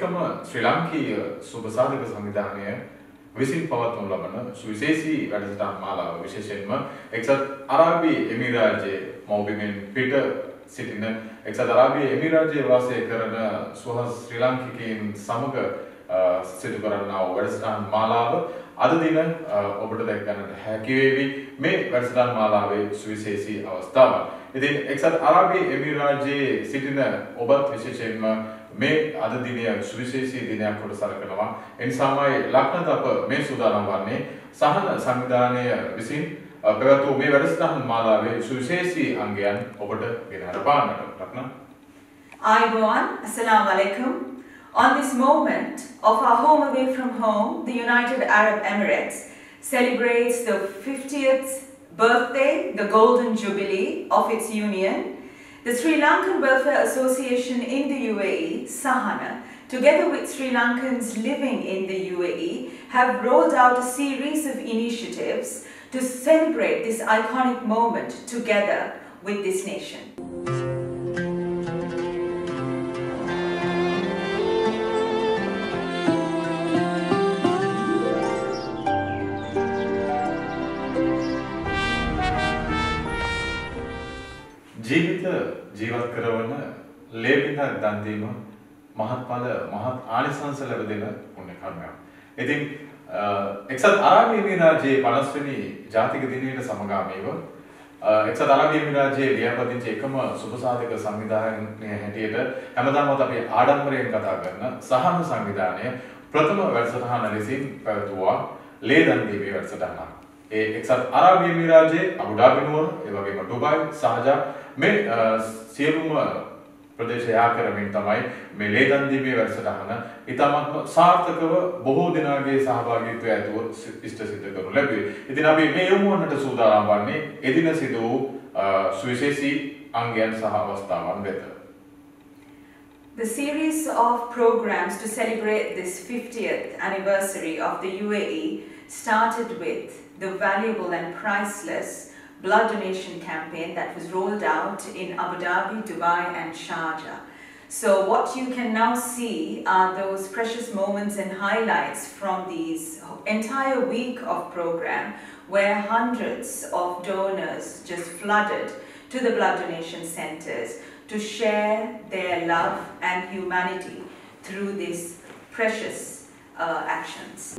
එකම ශ්‍රී ලාංකීය සුබසාධක සංවිධානය විසින් පවත්වනු ලබන සුවිශේෂී වැඩසටහන් මාලාව විශේෂයෙන්ම එක්සත් අරාබි එමිරාජයේ මව්බිමෙන් පිට සිටින එක්සත් අරාබි එමිරාජයේ වාසය කරන සුවහස් ශ්‍රී ලාංකිකයන් සමග සිදු කරන්නා වූ වැඩසටහන් මාලාව අද දින ඔබට දැක ගන්නට හැකි වේවි මේ වැඩසටහන් මාලාවේ සුවිශේෂී අවස්ථාවක්. ඉතින් එක්සත් අරාබි එමිරාජයේ සිටින ඔබත් විශේෂයෙන්ම මේ අද දිනය සුවිශේෂී දිනයක් කොට සලකනවා. එනිසාමයි ලක්නත අප මේ සූදානම් වන්නේ සහන සංවිධානය විසින් පැවැත් වූ මේ වැඩසටහන් මාලාවේ සුවිශේෂී අංගයන් ඔබට ගෙනහැර පාන්නට. ලක්න Ayubowan, Assalamu alaikum. On this moment of our home away from home, the United Arab Emirates celebrates the 50th birthday, the golden jubilee of its union. The Sri Lankan Welfare Association in the UAE, Sahana, together with Sri Lankans living in the UAE, have rolled out a series of initiatives to celebrate this iconic moment together with this nation. ජීවත් කරවන ලේබිඳක් දන් දීම මහත්ඵල මහත් ආනිසංස ලැබෙන පුණ්‍ය කර්මයක්. ඉතින් එක්සත් අරාබි එමිරාජයේ 50 වෙනි ජාතික දිනයට සමගාමීව එක්සත් අරාබි එමිරාජයේ ලියාපදිංචි එකම සුබසාධක සංවිධානය හැටියට හැමදාමත් අපි ආඩම්බරයෙන් කතා කරන සහන සංවිධානය ප්‍රථම වැඩසටහන ලෙසින් පැවැත්වුවා ලේ දන් දීමේ වැඩසටහනක්. ඒ එක්සත් අරාබි එමිරාජයේ අබු ඩාබි නුවර, ඒ වගේම ඩුබායි, සහජා මේ සියලුම ප්‍රදේශ යා කරමින් තමයි මේ ලේ දන් දීමේ වැඩසටහන ඉතාමත්ම සාර්ථකව බොහෝ දෙනාගේ සහභාගීත්වය ඇතුව ඉෂ්ට සිද්ධ කරනු ලැබුවේ. ඉතින් අපි මේ යොමු වන්නට සූදානම් වන්නේ එදින සිදු වූ සුවිශේෂී අංගයන් සහ අවස්ථාවන් වෙත. The series of programs to celebrate this 50th anniversary of the UAE started with the valuable and priceless blood donation campaign that was rolled out in Abu Dhabi, Dubai and Sharjah. So what you can now see are those precious moments and highlights from these entire week of program where hundreds of donors just flooded to the blood donation centers to share their love and humanity through these precious actions.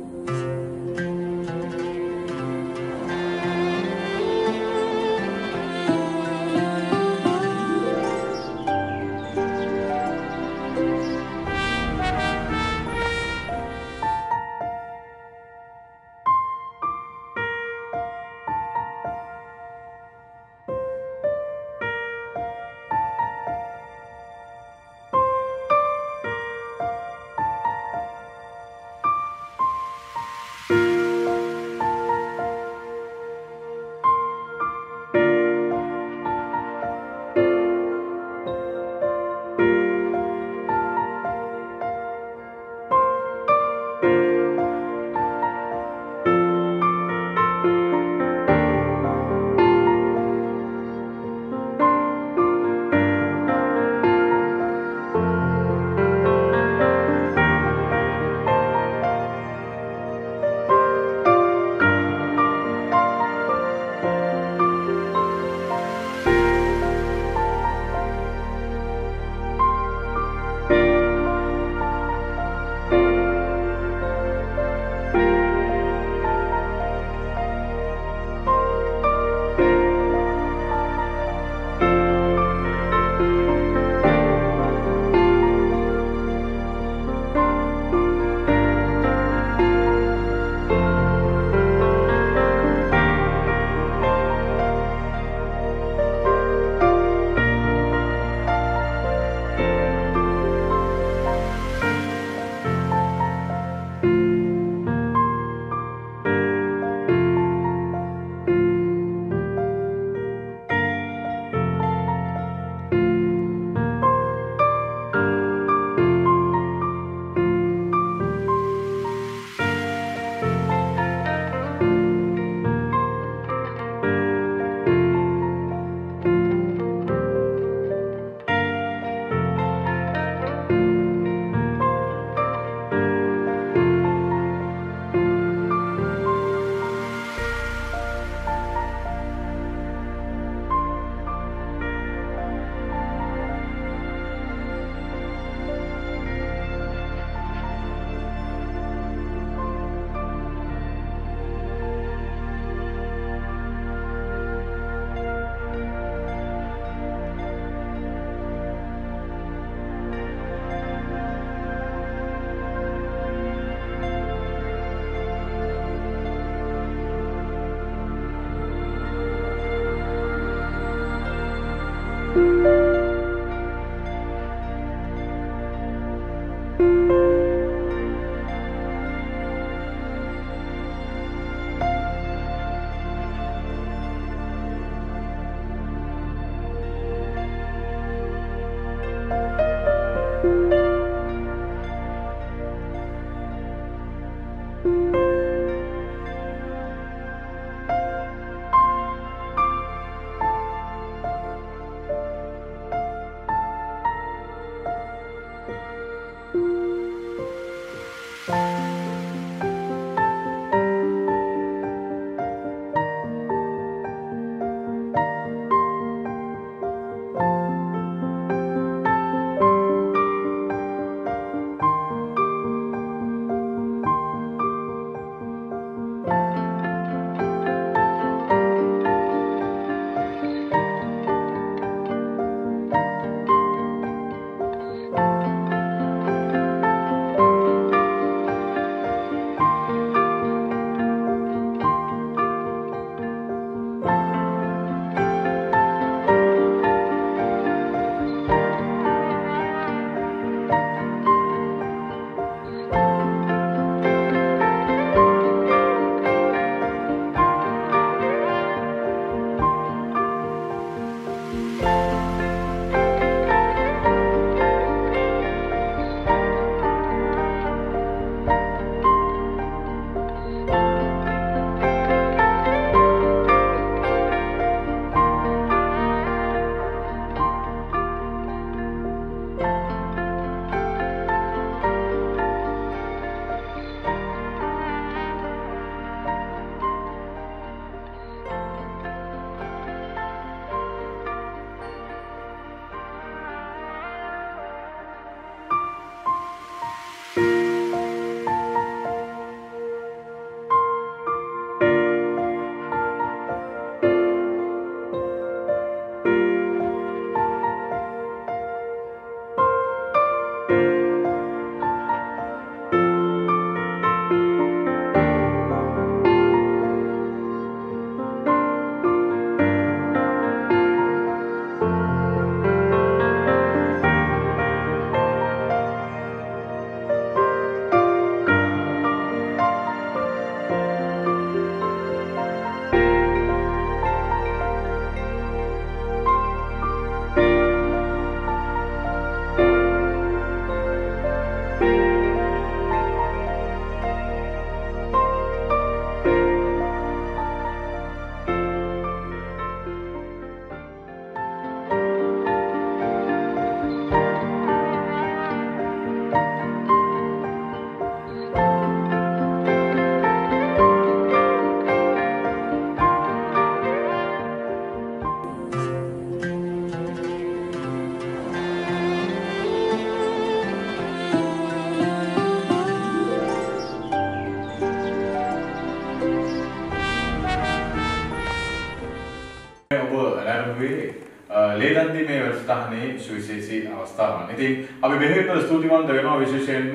ලේදන් දීමේ වැඩසටහනේ සුවිශේෂී අවස්ථාවක්. ඉතින් අපි මෙහෙම ස්තුතිවන්ත වෙනවා විශේෂයෙන්ම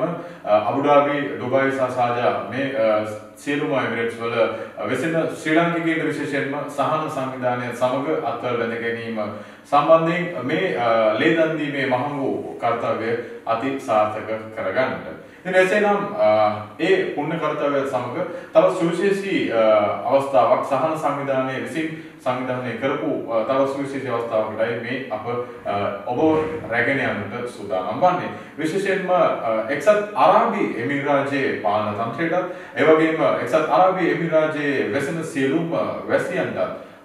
අබුඩාබි, ඩුබායි සහ ෂාර්ජා මේ සියලුම එමිරේට්ස් වල වෙසෙන ශ්‍රී ලාංකිකයින්ට විශේෂයෙන්ම සහන සංවිධානය සමග අත්වල බැඳ ගැනීම සම්බන්ධයෙන් මේ ලේදන් දීමේ මහඟු කර්තව්‍ය අති සාර්ථක කරගන්නට. ඉතින් එසේනම් ඒ පුණ්‍ය කර්තව්‍යයත් සමග තව සුවිශේෂී අවස්ථාවක් සහන සංවිධානයේ විසින් සංවිධානය කරපු තව සුවිශේෂී අවස්ථාවකටයි මේ අප ඔබ රැගෙන යන්නට සූදානම් වන්නේ. විශේෂයෙන්ම එක්සත් අරාබි එමිරාජයේ පාලන තන්ත්‍රයටත් ඒ වගේම එක්සත් අරාබි එමිරාජයේ වෙසෙන සියලුම වැසියන්ට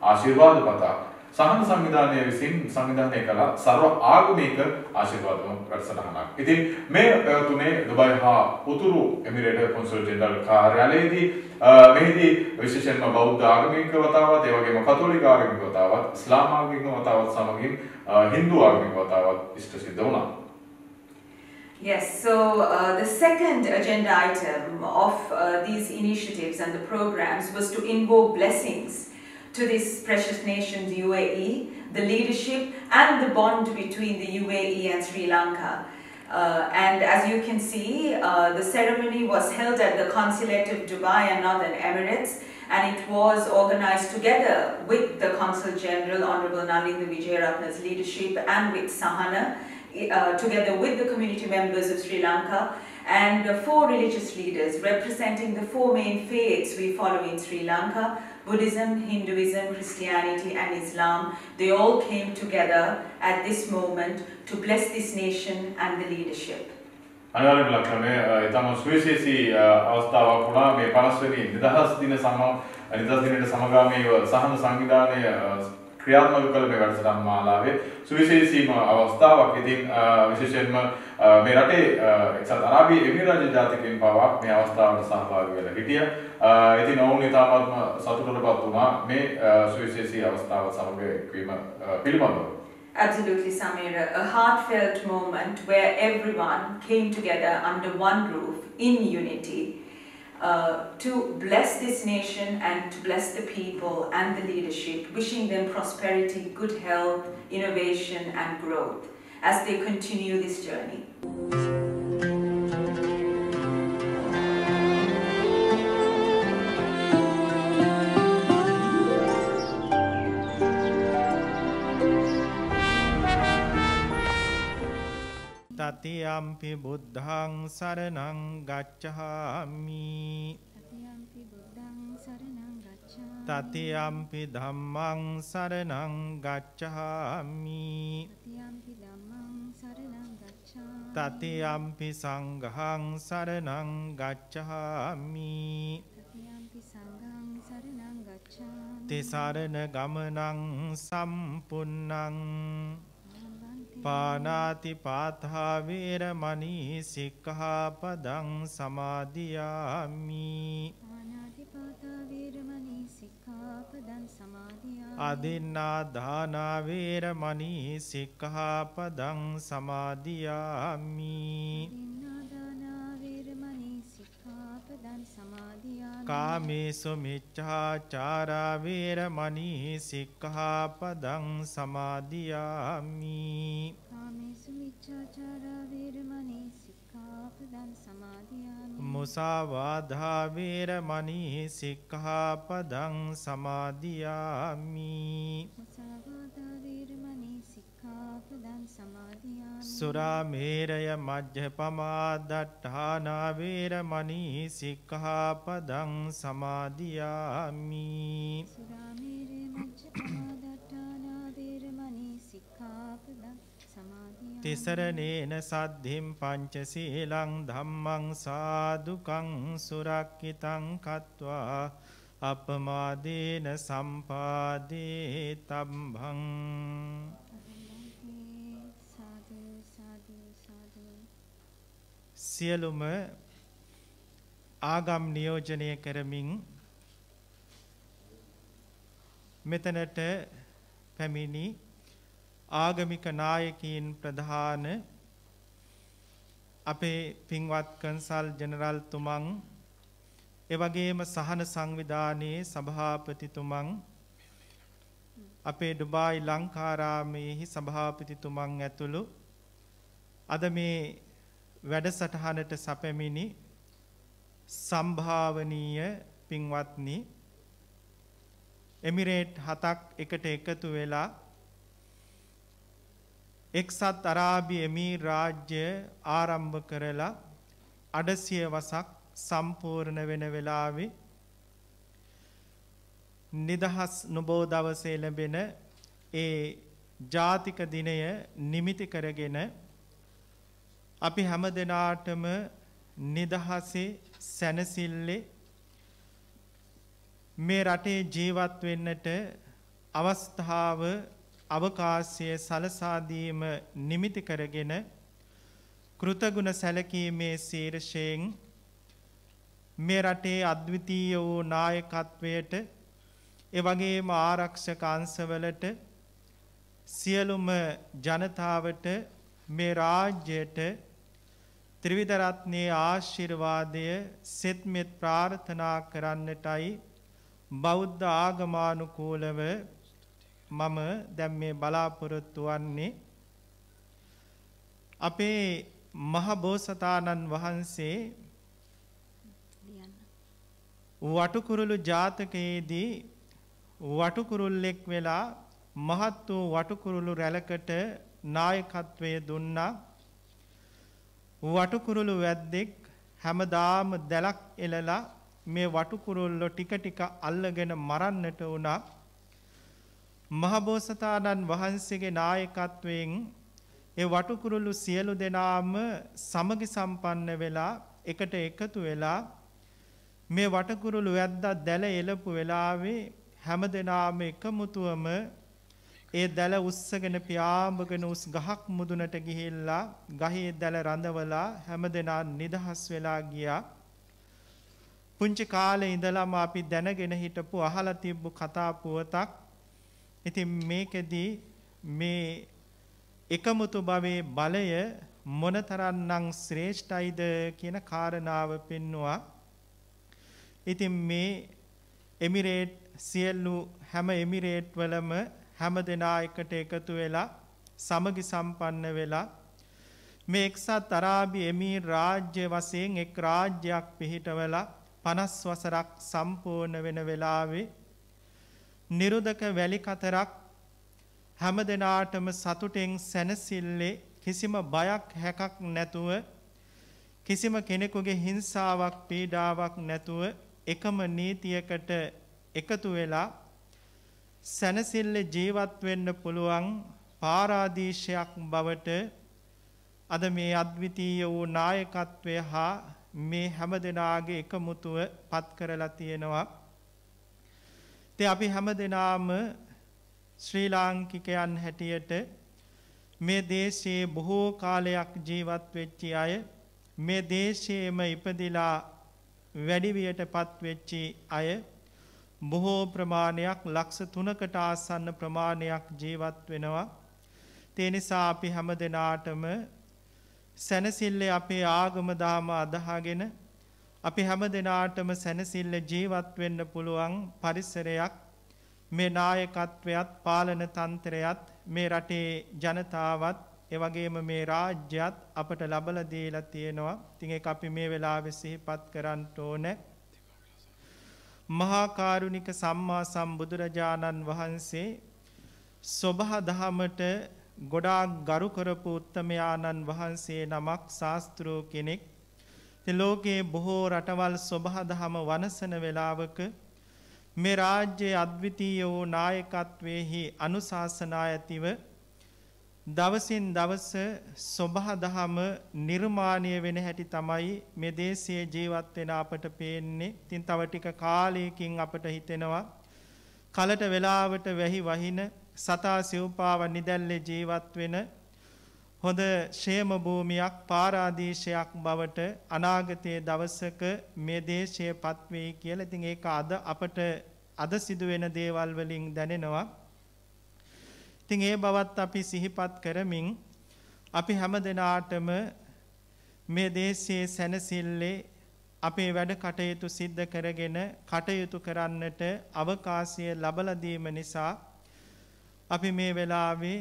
ආශිර්වාද පතා සහන සංවිධානය විසින් සංවිධානය කළ සර්ව ආගමික ආශිර්වාදම වැඩසටහනක්. ඉතින් මේ පැවතුනේ දුබයි හා උතුරු එමිරේට කොන්සල් ජෙනරල් කාර්යාලයේදී මෙහිදී විශේෂයෙන්ම බෞද්ධ ආගමික වතාවත් ඒ වගේම කතෝලික ආගමික වතාවත් ඉස්ලාම් ආගමික වතාවත් සමගින් හින්දු ආගමික වතාවත් ඉෂ්ට සිද්ධ වුණා. Yes, so the second agenda item of these initiatives and the programs was to invoke blessings to this precious nation, the UAE, the leadership and the bond between the UAE and Sri Lanka. And as you can see, the ceremony was held at the Consulate of Dubai and Northern Emirates, and it was organized together with the Consul General, Honorable Nalinda Vijayaratna's leadership, and with Sahana, together with the community members of Sri Lanka, and 4 religious leaders representing the 4 main faiths we follow in Sri Lanka: Buddhism, Hinduism, Christianity and Islam. They all came together at this moment to bless this nation and the leadership. අනිවාර්යයෙන්ම ලක්ෂණය ඊටම සුවිශේෂී අවස්ථාවක් වුණා මේ 50 වෙනි නිදහස් දිනයට සමගාමීව සහන සංවිධානය ක්‍රියාත්මක කළ මේ වැඩසටහන් මාලාවේ සුවිශේෂීම අවස්ථාවක්. ඉතින් විශේෂයෙන්ම මේ රටේ එක්සත් අරාබි එමිරාජ්‍ය ජාතිකයන් පවා මේ අවස්ථාවට සහභාගී වෙලා හිටියා. ඉතින් ඔවුන් ඉතාමත්ම සතුටටපත් වුණා මේ සුවිශේෂී අවස්ථාව සමග එක්වීම පිළිබඳව. Absolutely, Samira. A heartfelt moment where everyone came together under one roof in unity to bless this nation and to bless the people and the leadership, wishing them prosperity, good health, innovation and growth as they continue this journey. Tatiyampi buddhang saranang gacchami Tatiyampi dhammang saranang gacchami Tatiyampi sanghang saranang gacchami Tisarana gamanang sampunnang Panati patha veramani sikkhapadang samadhiyami Adinna dana veramani sikkhapadang samadhiyami Kamesu miccācara veramani sikkhapadang samadhiyami Musavādha veramani sikkhapadang samadhiyami Surameraya majjapama dattana veramani sikkhapadang samadhiyami Tisaranena saddhim panchasilang dhammang sadukang surakkitang katva appamadena sampādetambhaṃ සියලුම ආගම් නියෝජනය කරමින් මෙතනට පැමිණි ආගමික නායකයින් ප්‍රධාන අපේ පින්වත් කන්සල් ජෙනරල් තුමන් එවැගේම සහන සංවිධානයේ සභාපතිතුමන් අපේ ඩුබායි ලංකාරාමයේ සභාපතිතුමන් ඇතුළු අද මේ වැඩසටහනට සැපැමිණි සම්භාවනීය පින්වත්නි එමිරේට් 7ක් එකට එකතු වෙලා එක්සත් අරාබි එමීර් රාජ්‍ය ආරම්භ කරලා 800 වසක් සම්පූර්ණ වෙන වෙලාවේ නිදහස් නොබෝ දවසේ ලැබෙන ඒ ජාතික දිනය නිමිති කරගෙන අපි හැම දිනාටම නිදහසේ සැනසille මේ රටේ ජීවත් වෙන්නට අවස්ථාව අවකාශය සලසා දීම නිමිති කරගෙන කෘතගුණ සැලකීමේ ශීර්ෂයෙන් මේ රටේ අද්විතීය වූ නායකත්වයට ඒ වගේම ආරක්ෂක අංශවලට සියලුම ජනතාවට මේ රාජ්‍යයට ත්‍රිවිධ රත්නයේ ආශිර්වාදය සෙත්මෙත් ප්‍රාර්ථනා කරන්නටයි බෞද්ධ ආගමානුකූලව මම දැන් මේ බලාපොරොත්තු වන්නේ අපේ මහ බෝසතාණන් වහන්සේ වටුකුරුළු ජාතකයේදී වටුකුරුල්ලෙක් වෙලා මහත් වූ වටුකුරුළු රැළකට නායකත්වය දුන්නා. වටුකුරුළු වැද්දෙක් හැමදාම දැලක් එලලා මේ වටුකුරුල්ලෝ ටික ටික අල්ලගෙන මරන්නට වුණා. මහබෝසතාණන් වහන්සේගේ නායකත්වයෙන් ඒ වටුකුරුළු සියලු දෙනාම සමගි සම්පන්න වෙලා එකට එකතු වෙලා මේ වටකුරුළු වැද්දා දැල එලපු වෙලාවේ හැමදෙනාම එකමුතුවම ඒ දැල උස්සගෙන පියාඹගෙන උස් ගහක් මුදුනට ගිහිල්ලා ගහේ දැල රඳවලා හැමදෙනා නිදහස් වෙලා ගියා. පුංචි කාලේ ඉඳලාම අපි දැනගෙන හිටපු අහලා තිබ්බු කතා පුවතක්. ඉතින් මේකෙදී මේ එකමුතු භවයේ බලය මොනතරම්නම් ශ්‍රේෂ්ඨයිද කියන කාරණාව පෙන්වුවා. ඉතින් මේ එමිරේට් සියලු හැම එමිරේට් වලම හැම දෙනා එකට එකතු වෙලා සමගි සම්පන්න වෙලා මේ එක්සත් අරාබි එමීර් රාජ්‍ය වශයෙන් එක් රාජ්‍යයක් පිහිටවලා 50 වසරක් සම්පූර්ණ වෙන වෙලාවේ නිරුදක වැලි කතරක් හැම දෙනාටම සතුටෙන් සැනසille කිසිම බයක් හැකක් නැතුව කිසිම කෙනෙකුගේ හිංසාවක් පීඩාවක් නැතුව එකම නීතියකට එකතු වෙලා සැනසille ජීවත් වෙන්න පුළුවන් පාරාදීශයක් බවට අද මේ අද්විතීය වූ නායකත්වය හා මේ හැමදෙනාගේ එකමුතුව පත් කරලා තියෙනවා. ඉතින් අපි හැමදෙනාම ශ්‍රී ලාංකිකයන් හැටියට මේ දේශයේ බොහෝ කාලයක් ජීවත් වෙච්ච අය මේ දේශයේම ඉපදිලා වැඩි වියටපත් වෙච්ච අය බොහෝ ප්‍රමාණයක් ලක්ෂ 3කට ආසන්න ප්‍රමාණයක් ජීවත් වෙනවා. ඒ නිසා අපි හැමදෙනාටම සැනසille අපේ ආගම දාම අදහාගෙන අපි හැමදෙනාටම සැනසille ජීවත් වෙන්න පුළුවන් පරිසරයක් මේ නායකත්වයත් පාලන තන්ත්‍රයත් මේ රටේ ජනතාවත් ඒ වගේම මේ රාජ්‍යයත් අපට ලබලා දීලා තියෙනවා. ඉතින් ඒක අපි මේ වෙලාවේ සිහිපත් කරන්න ඕනේ. මහා කාරුණික සම්මා සම්බුදුරජාණන් වහන්සේ සබහා දහමට ගොඩාක් ගරු කරපු උත්තමයාණන් වහන්සේ නමක් ශාස්ත්‍රෝ කෙනෙක්. ඉතින් ලෝකයේ බොහෝ රටවල් සබහා දහම වනසන වෙලාවක මේ රාජ්‍යයේ අද්විතීය වූ නායකත්වයේහි අනුශාසනා ඇතිව දවසින් දවස සබහා දහම නිර්මාණය වෙන හැටි තමයි මේ දේශයේ ජීවත් වෙන අපට පේන්නේ. ඉතින් තව ටික කාලයකින් අපට හිතෙනවා කලට වෙලාවට වැහි වහින සතා සිව්පාව නිදැල්ලේ ජීවත් වෙන හොඳ ക്ഷേම භූමියක් පාරාදීශයක් බවට අනාගතයේ දවසක මේ දේශයපත් වෙයි කියලා. ඉතින් ඒක අපට අද සිදුවෙන දේවල් වලින් දැනෙනවා. ඉතින් ඒ බවත් අපි සිහිපත් කරමින් අපි හැමදෙනාටම මේ දේශයේ සැනසille අපේ වැඩ කටයුතු සිද්ධ කරගෙන කටයුතු කරන්නට අවකාශය ලැබලා දීම නිසා අපි මේ වෙලාවේ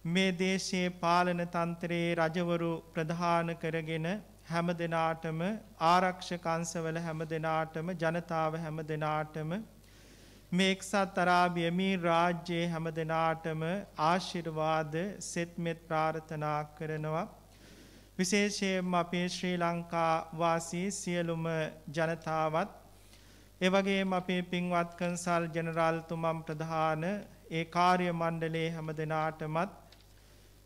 මේ දේශයේ පාලන තන්ත්‍රයේ රජවරු ප්‍රධාන කරගෙන හැම දිනාටම ආරක්ෂක අංශවල හැම දිනාටම ජනතාව හැම දිනාටම මේ එක්සත් අරාබි එමීර් රාජ්‍යයේ හැම දිනාටම ආශිර්වාද සෙත්මෙත් ප්‍රාර්ථනා කරනවා. විශේෂයෙන්ම අපේ ශ්‍රී ලංකා වාසී සියලුම ජනතාවත් ඒ වගේම අපේ පින්වත් කන්සල් ජෙනරාල් තුමන් ප්‍රධාන ඒ කාර්ය මණ්ඩලයේ හැම දිනාටමත්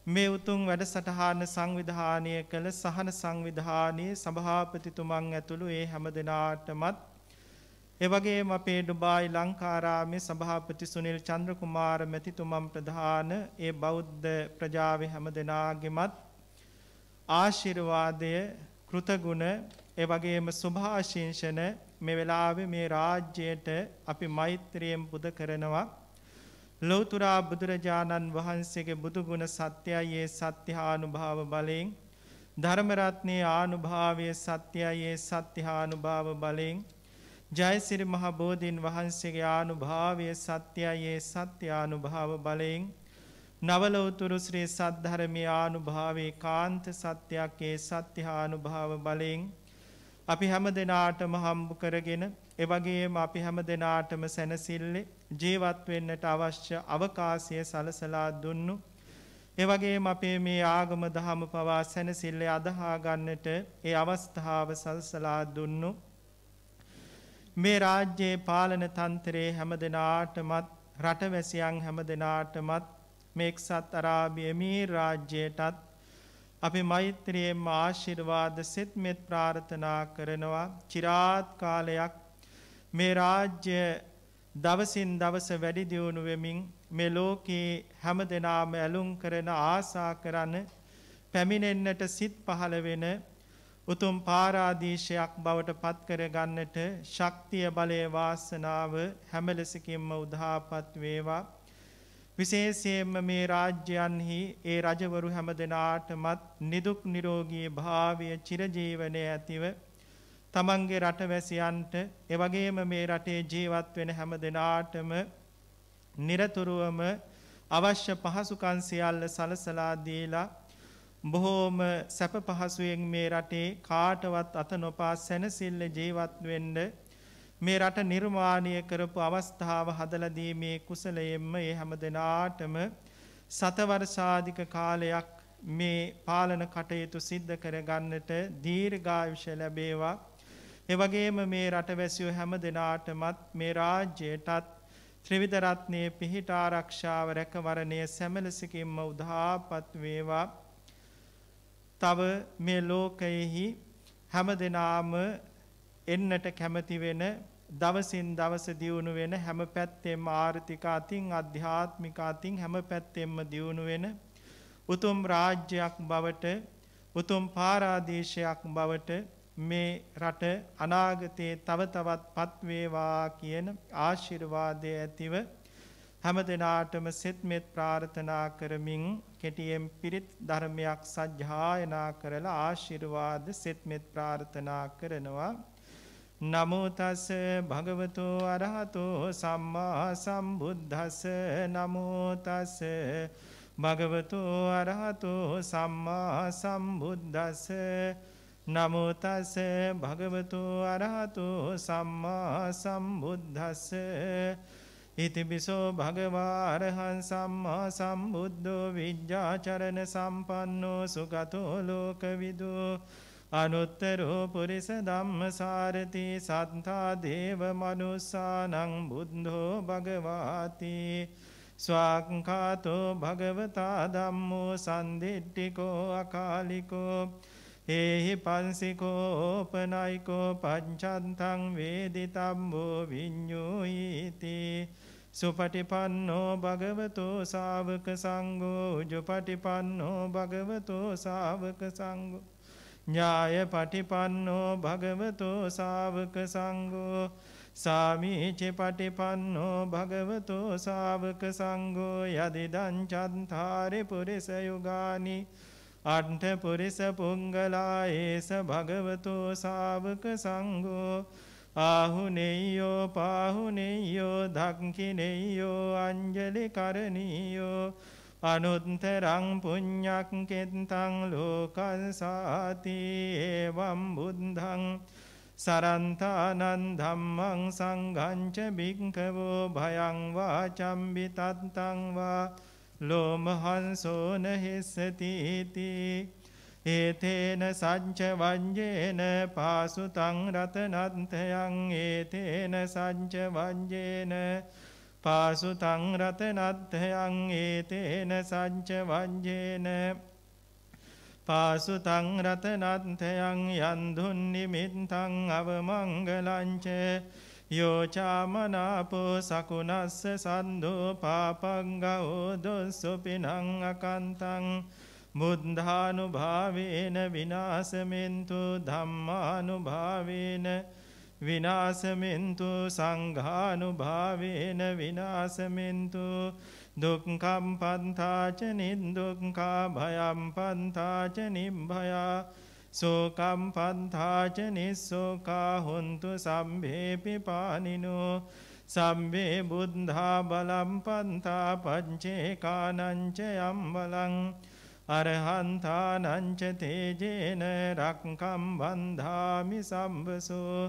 මේ උතුම් වැඩසටහන සංවිධානය කළ සහන සංවිධානයේ සභාපතිතුමන් ඇතුළු ඒ හැම දිනාටමත් ඒ වගේම අපේ ඩුබායි ලංකාරාමේ සභාපති සුනිල් චන්ද්‍රකුමාර මැතිතුමන් ප්‍රධාන ඒ බෞද්ධ ප්‍රජාවේ හැම දිනාගෙමත් ආශිර්වාදය කෘතගුණ ඒ වගේම සුභාශිංසන මේ වෙලාවේ මේ රාජ්‍යයට අපි මෛත්‍රියෙන් පුද කරනවා. ලෞතර බුදුරජාණන් වහන්සේගේ බුදුගුණ සත්‍යයි ඒ සත්‍යානුභාව බලයෙන් ධර්ම රත්නයේ ආනුභාවයේ සත්‍යයි ඒ සත්‍යානුභාව බලයෙන් ජයසිරි මහ බෝධීන් වහන්සේගේ ආනුභාවයේ සත්‍යයි ඒ සත්‍යානුභාව බලයෙන් නවලෝතුරු ශ්‍රී සද්ධර්මයේ ආනුභාවයේ කාන්ත සත්‍යයක් ඒ සත්‍යානුභාව බලයෙන් අපි හැම දිනාටම හම්බ කරගෙන ඒ වගේම අපි හැම දිනාටම සැනසille ජීවත් වෙන්නට අවශ්‍ය අවකාශය සලසලා දුන්නු. ඒ වගේම අපේ මේ ආගම දහම පවා සැනසille අදහා ගන්නට ඒ අවස්ථාව සලසලා දුන්නු. මේ රාජ්‍යයේ පාලන තන්ත්‍රයේ හැම දිනාටමත් රටවැසියන් හැම දිනාටමත් මේ එක්සත් අරාබි එමීර් රාජ්‍යයටත් අපි මෛත්‍රියෙන් ආශිර්වාද සෙත්මෙත් ප්‍රාර්ථනා කරනවා. চিරාත් කාලයක් මේ රාජ්‍ය දවසින් දවස වැඩි දියුණු වෙමින් මේ ලෝකේ හැම දෙනාම ඇලුම් කරන ආසා කරන පැමිණෙන්නට සිත් පහළ වෙන උතුම් පාරාදීශයක් බවට පත් කර ගන්නට ශක්තිය බලය වාසනාව හැම ලෙසකින්ම උදාපත් වේවා. විශේෂයෙන්ම මේ රාජ්‍යයන්හි ඒ රජවරු හැම දෙනාටමත් නිදුක් නිරෝගී භාවය චිරජීවනයේ ඇතිව තමන්ගේ රටවැසියන්ට ඒ වගේම මේ රටේ ජීවත් වෙන හැම දෙනාටම නිරතුරුවම අවශ්‍ය පහසුකම් සියල්ල සලසලා දීලා බොහෝම සැප පහසුවෙන් මේ රටේ කාටවත් අත නොපා සැනසෙල්ල ජීවත් වෙන්න මේ රට නිර්මාණය කරපු අවස්ථාව හදලා දීමේ කුසලයෙන්ම ඒ හැම දිනාටම සතවර්ෂාධික කාලයක් මේ පාලන කටයුතු සිද්ධ කර ගන්නට දීර්ඝායුෂ ලැබේවා. ඒ වගේම මේ රටවැසියෝ හැම දිනාටමත් මේ රාජ්‍යයටත් ත්‍රිවිධ රත්නයේ පිහිට ආරක්ෂාව රැකවරණය සැමලෙසකින්ම උදාපත් වේවා. තව මේ ලෝකයේහි හැම දිනාම එන්නට කැමති වෙන දවසින් දවස දියුණු වෙන හැම පැත්තෙම ආර්ථික අතින් ආධ්‍යාත්මික අතින් හැම පැත්තෙම දියුණු වෙන උතුම් රාජ්‍යයක් බවට උතුම් පාරාදීශයක් බවට මේ රට අනාගතයේ තව තවත් පත් වේවා කියන ආශිර්වාදය ඇතිව හැම දිනාටම සෙත්මෙත් ප්‍රාර්ථනා කරමින් කෙටියෙන් පිරිත් ධර්මයක් සජ්ජායනා කරලා ආශිර්වාද සෙත්මෙත් ප්‍රාර්ථනා කරනවා. නමෝ තස් භගවතු අරහතෝ සම්මා සම්බුද්දස්ස නමෝ තස් භගවතු අරහතෝ සම්මා සම්බුද්දස්ස නමෝ තස් භගවතු අරහතෝ සම්මා සම්බුද්දස්ස ඉතිපිසෝ භගවා අරහං සම්මා සම්බුද්ධෝ විඤ්ඤාචරණ සම්පන්නෝ සුගතෝ ලෝකවිදු අනුත්තරෝ පුරිස ධම්මසාරති සත්තා දේව මනුස්සානං බුද්ධෝ භගවාති ස්වාක්ඛාතෝ භගවතා ධම්මෝ සම්දිට්ඨිකෝ අකාලිකෝ ඒහි පන්සිකෝ ඕපනයිකෝ පංචන්තං වේදිතම්බෝ විඤ්ඤෝයිති සුපටිපන්නෝ භගවතෝ ශාවක සංඝෝ උජුපටිපන්නෝ භගවතෝ ශාවක සංඝෝ ඥාය පටිපන්නෝ භගවතෝ ශාවක සංඝෝ සාමීච පටිපන්නෝ භගවතෝ ශාවක සංඝෝ යදිදං චන්තාරේ පුරිස යුගානි අට්ඨ පුරිස පුංගලා ඒස භගවතෝ ශාවක සංඝෝ ආහුනේයෝ පාහුනේයෝ ධක්ඛිනේයෝ අංජලි කරණීයෝ අනුත්තරං පුඤ්ඤක් කෙත්තං ලෝකස්සාති එවං බුද්ධං සරන්තානං ධම්මං සංඝං ච භික්ඛවෝ භයං වාචම් විතත්තං වා ලෝමහංසෝන හිස්සති इति ඒතේන සච්ච වඤ්ජේන පාසුතං රතනත්තයං ඒතේන සච්ච වඤ්ජේන පාසුතං රතනත්තයං ඒතේන සච්ච වඤ්ජේන පාසුතං රතනත්තයං යන්දුන් නිමිත්තං අවමංගලං ච යෝචාමනාපෝ සකුණස්ස සන්දෝ පාපංගෝ දොස්සුපිනං අකන්තං බුද්ධානුභාවේන විනාශමෙන්තු ධම්මානුභාවේන විනාශමෙන්තු සංඝානුභාවේන විනාශමෙන්තු දුක්ඛම් පන්තාච නිදුක්ඛා භයම් පන්තාච නිබ්භයා සෝකම් පන්තාච නිස්සෝකා හොන්තු සම්භේපි පානිනෝ සම්භේ බුද්ධා බලම් පන්තා පංචේකානංච යම් බලං අරහන්තානංච තේජේන රක්ඛම් වන්ධාමි සම්බසෝ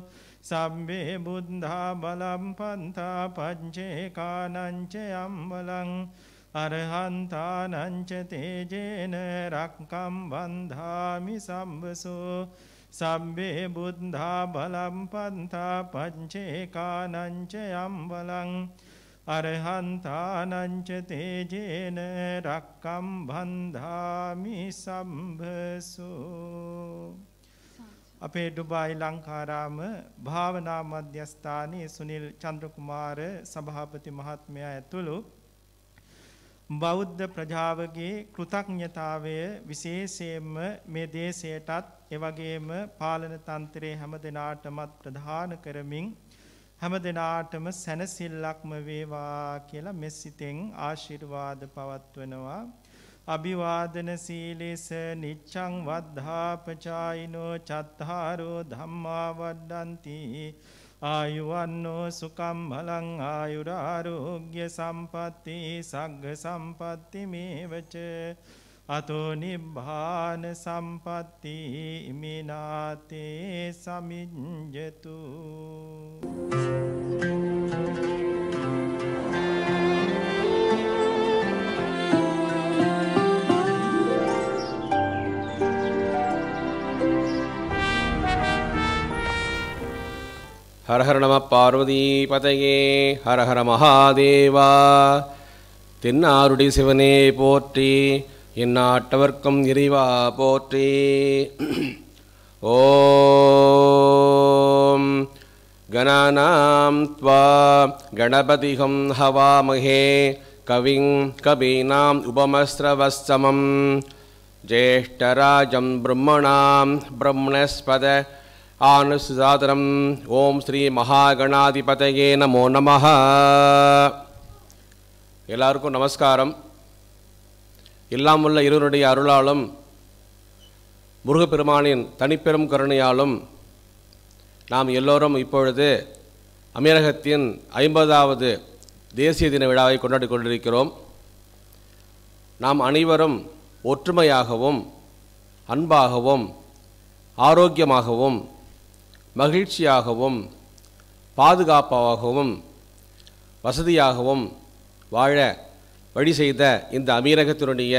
සම්භේ බුද්ධා බලම් පන්තා පංචේකානංච යම් බලං අරහන්තානංච තේජේන රක්ඛම් වන්ධාමි සම්බසෝ සම්භේ බුද්ධා බලම් පන්තා පංචේකානංච යම් බලං අරහන්තානංච තේජේන රක්ඛම් වන්ධාමි සම්බසෝ අපේ ඩුබායි ලංකාරාම භාවනා මධ්‍යස්ථානයේ සුනිල් චන්ද්‍රකුමාර සභාපති මහත්මයා ඇතුළු බෞද්ධ ප්‍රජාවගේ කෘතඥතාවය විශේෂයෙන්ම මේ දේශයටත් එවැගේම පාලන තන්ත්‍රයේ හැම දිනාටමත් ප්‍රදාන කරමින් හැම දිනාටම සැනසෙල්ලක්ම වේවා කියලා මෙසිතෙන් ආශිර්වාද පවත්වනවා. අභිවාදන සීලේස නිච්ඡං වද්ධාපචායිනෝ චත්තාරෝ ධම්මා වඩ්ඩಂತಿ ආයුවන්නෝ සුඛම් බලං ආයුරාෝග්‍ය සම්පatti සග්ග සම්පatti මේවච අතෝ නිබ්බාන සම්පatti ඉමිනාතේ සමිඤ්ජතු हर हर नमः पार्वती पतये हर हर महादेवा तेन्नारुडी शिवने पोट्टी एन्नाट्टवर्क्कम इरेवा पोट्टी ओम गणानां त्वा गणपतिहं हवामहे कविं कवीनाम् उपमस्रवस्तमं ज्येष्ठराजं ब्रह्मणां ब्रह्मणस्पद आनुसादरम ओम श्री महागणाधिपतये नमो नमः எல்லாருக்கும் நமஸ்காரம். எல்லாம் உள்ள இறைவனுடைய அருளாலும் முருகப்பெருமானின் தனிப்பெரும் கருணையாலும் நாம் எல்லோரும் இப்பொழுது அமீரகத்தின் 50வது தேசிய தின விழாவை கொண்டாடி கொண்டிருக்கிறோம். நாம் அனைவரும் ஒற்றுமையாகவும் அன்பாகவும் ஆரோக்கியமாகவும் மகிழ்ச்சியாகவும் பாதுகாப்பாகவும் வசதியாகவும் வாழ வழி செய்த இந்த அமீரகத்தினுடைய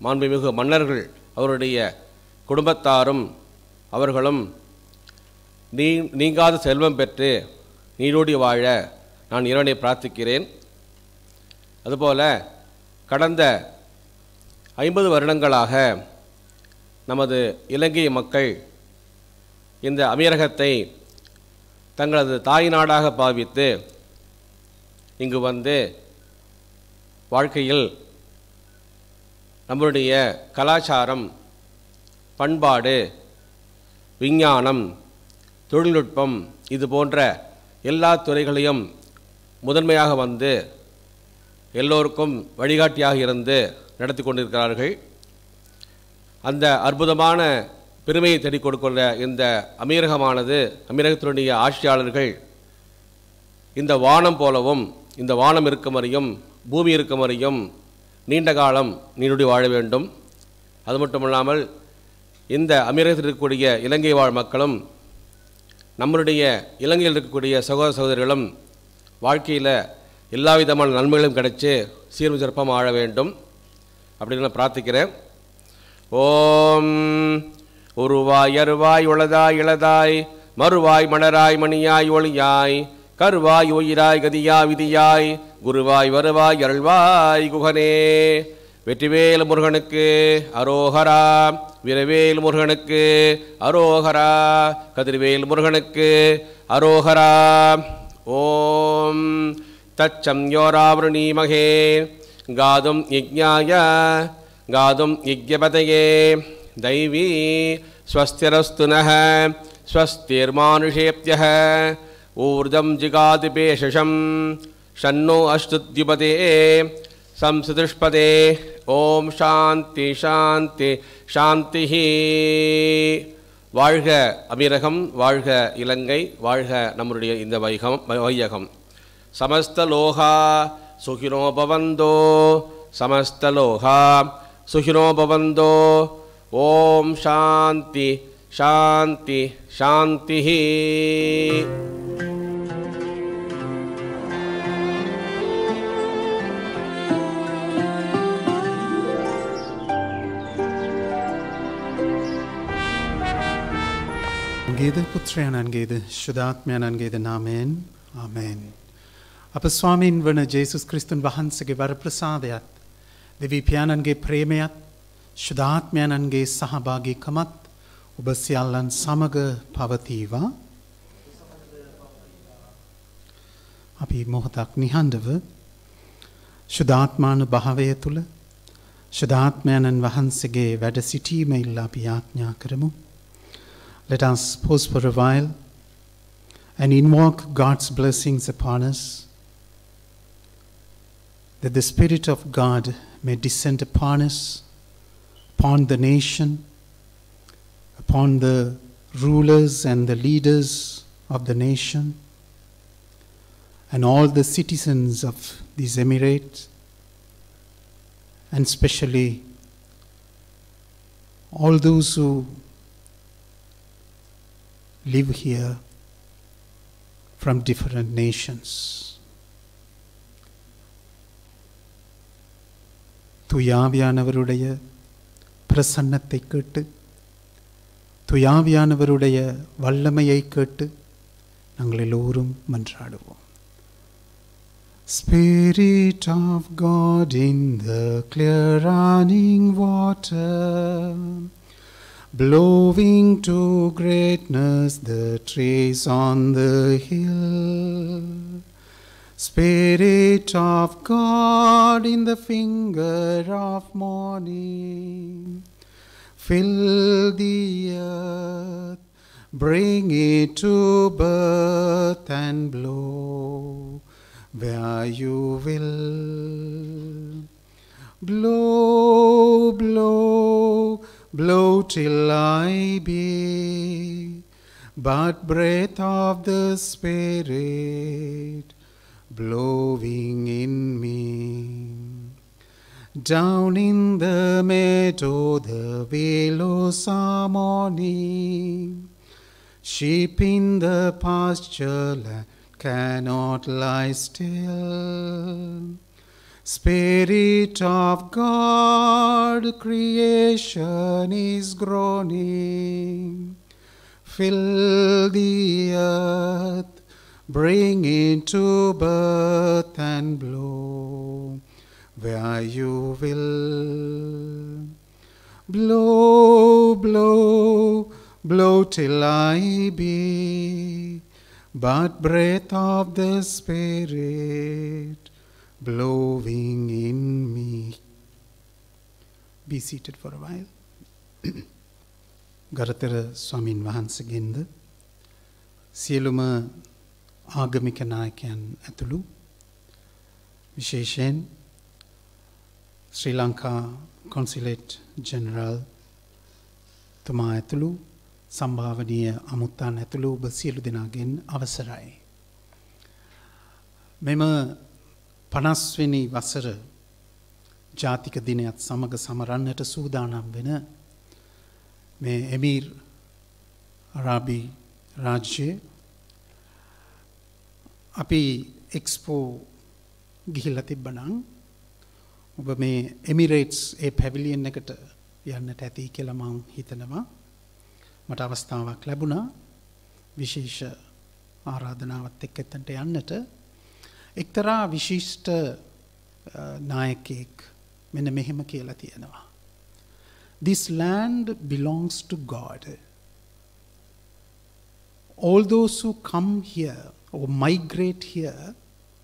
மாண்புமிகு மன்னர்கள் அவருடைய குடும்பத்தாரும் அவர்களும் நீங்காத செல்வம் பெற்று நீடோடி வாழ நான் இறைவனை பிரார்த்திக்கிறேன். அதுபோல கடந்த 50 வருடங்களாக நமது இலங்கை மக்கள் இந்த அமீரகத்தை தங்களது தாய் நாடாக பாவித்து இங்கு வந்து வாழ்க்கையில் நம்முடைய கலாச்சாரம், பண்பாடு, விஞ்ஞானம், தொழில்நுட்பம் இது போன்ற எல்லா துறைகளையும் முதன்மையாக வந்து எல்லோருக்கும் வழிகாட்டியாக இருந்து நடத்தி கொண்டிருக்கிறார்கள். அந்த அற்புதமான பெருமையை தேடிக் கொடுக்கின்ற இந்த அமீரகமானது, அமீரகத்தினுடைய ஆட்சியாளர்கள் இந்த வானம் போலவும், இந்த வானம் இருக்கும் வரையும், பூமி இருக்கும் வரையும் நீண்ட காலம் நீடுடி வாழ வேண்டும். அது மட்டுமல்லாமல் இந்த அமீரகத்தில் இருக்கக்கூடிய இலங்கை வாழ் மக்களும், நம்மளுடைய இலங்கையில் இருக்கக்கூடிய சகோதர சகோதரிகளும் வாழ்க்கையில் எல்லா விதமான நன்மைகளும் கிடைச்சி சீரும் சிறப்பாக வாழ வேண்டும் அப்படின்னு நான் பிரார்த்திக்கிறேன். ஓம் உருவாய் அருவாய் உளதாய் இளதாய் மறுவாய் மணராய் மணியாய் ஒளியாய் கருவாய் உயிராய் கதியா விதியாய் குருவாய் வருவாய் அருள்வாய் குகனே. வெற்றிவேல் முருகனுக்கு அரோகரா, வீரவேல் முருகனுக்கு அரோகரா, கதிர்வேல் முருகனுக்கு அரோகரா. ஓம் தச்சம் யோராவருணீமகே காதும் யஜ்ஞாய காதும் யஜ்ஞபதயே தைவீ ஸ்வஸ்திரஸ்து நः ஸ்வஸ்திர்மானுஷேப்யः ஊர்ஜம் ஜிகாதி பேஷஷம் ஷன்னோ அஷ்டுத்யுபதே சம்சுதுஷ்பதே. ஓம் சாந்தி சாந்தி சாந்திஹி. வாழ்க அமீரகம், வாழ்க இலங்கை, வாழ்க நம்முடைய இந்த வையகம். சமஸ்தலோகா சுகினோ பவந்தோ, சமஸ்தலோகா சுகினோ பவந்தோ. ஓம் சாந்தி சாந்தி சாந்திஹி. Angeda Putrayan Angeda Shudatmyan Angeda Namen Amen. අප ස්වාමීන් වන ජේසුස් ක්‍රිස්තුන් වහන්සේගේ වරප්‍රසාදයත්, දෙවි පියාණන්ගේ ප්‍රේමයත්, ශුද්ධාත්මයන්ගේ සහභාගීකමත් ඔබ සියල්ලන් සමග පවතිවා. අපි මොහොතක් නිහඬව ශුද්ධාත්මානුභාවය තුල ශුද්ධාත්මයන් වහන්සේගේ වැඩ සිටීම ඉල්ලා අපි යාඥා කරමු. Let us pause for a while and invoke God's blessings upon us, that the Spirit of God may descend upon us, upon the nation, upon the rulers and the leaders of the nation, and all the citizens of these Emirates, and especially all those who live here from different nations. துயாவியானவருடைய பிரசன்னத்தை கேட்டு, துயாவியானவருடைய வல்லமையை கேட்டு நாங்கள் எல்லோரும் மன்றாடுவோம். Spirit of God in the clear running water, blowing to greatness the trees on the hill. Spirit of God in the finger of morning, fill the earth, bring it to birth and blow where you will. Blow, blow, blow till I be but breath of the Spirit blowing in me. Down in the meadow the willows are mourning, sheep in the pasture land cannot lie still. Spirit of God, creation is groaning. Fill the earth, bring it to birth and blow where you will. Blow, blow, blow till I be but breath of the Spirit blowing in me. Be seated for a while. ගරුතර ස්වාමින් වහන්සේගෙන්ද සියලුම ආගමික නායකයන් ඇතුළු විශේෂයෙන් ශ්‍රී Lanka කොන්සිලේට් general තුමා ඇතුළු සම්භාවනීය අමුත්තන් ඇතුළු ඔබ සියලු දෙනාගෙන් අවසරයි. මෙම 50 වෙනි වසර ජාතික දිනයත් සමග සමරන්නට සූදානම් වෙන මේ එමීර් අරාබි රාජ්‍යයේ අපි එක්ස්පෝ ගිහිල්ලා තිබ්බනම් ඔබ මේ එමිරේට්ස් ඒ පැවිලියන් එකට යන්නට ඇති කියලා මම හිතනවා. මට අවස්ථාවක් ලැබුණා විශේෂ ආරාධනාවක් එක්ක එතනට යන්නට. එක්තරා විශිෂ්ට නායකයෙක් මෙන්න මෙහෙම කියලා තියෙනවා. This land belongs to God. All those who come here or migrate here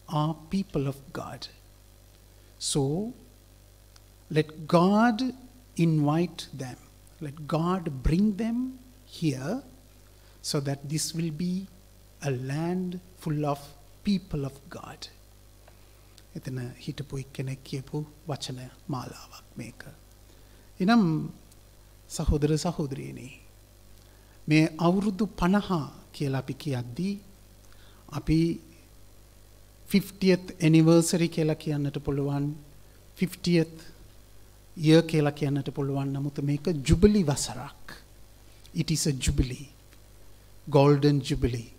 are people of God. So let God invite them. Let God bring them here so that this will be a land full of people of God. එතන හිටපු එක්කෙනෙක් කියපු වචන මාලාවක් මේක. එනම් සහෝදර සහෝදරියනි මේ අවුරුදු 50 කියලා අපි කියද්දී අපි 50th anniversary කියලා කියන්නට පුළුවන් 50th year කියලා කියන්නට පුළුවන්. නමුත් මේක ජුබිලි වසරක්. It is a jubilee. Golden jubilee.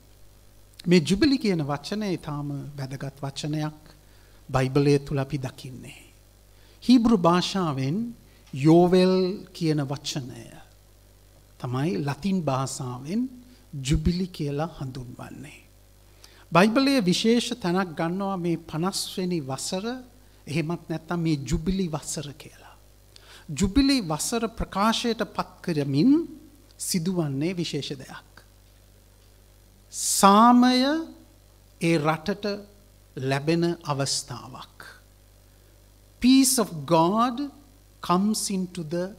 මේ ජුබිලි කියන වචනේ ඊටාම වැදගත් වචනයක් බයිබලයේ තුල අපි දකින්නේ. හීබ්‍රු භාෂාවෙන් යෝවෙල් කියන වචනය තමයි ලතින් භාෂාවෙන් ජුබිලි කියලා හඳුන්වන්නේ. බයිබලයේ විශේෂ තැනක් ගන්නවා මේ 50 වෙනි වසර එහෙමත් නැත්නම් මේ ජුබිලි වසර කියලා. ජුබිලි වසර ප්‍රකාශයට පත් කරමින් සිදුවන්නේ විශේෂ දෙයක්. සාමය ඒ රටට ලැබෙන අවස්ථාවක්. Peace of God comes into the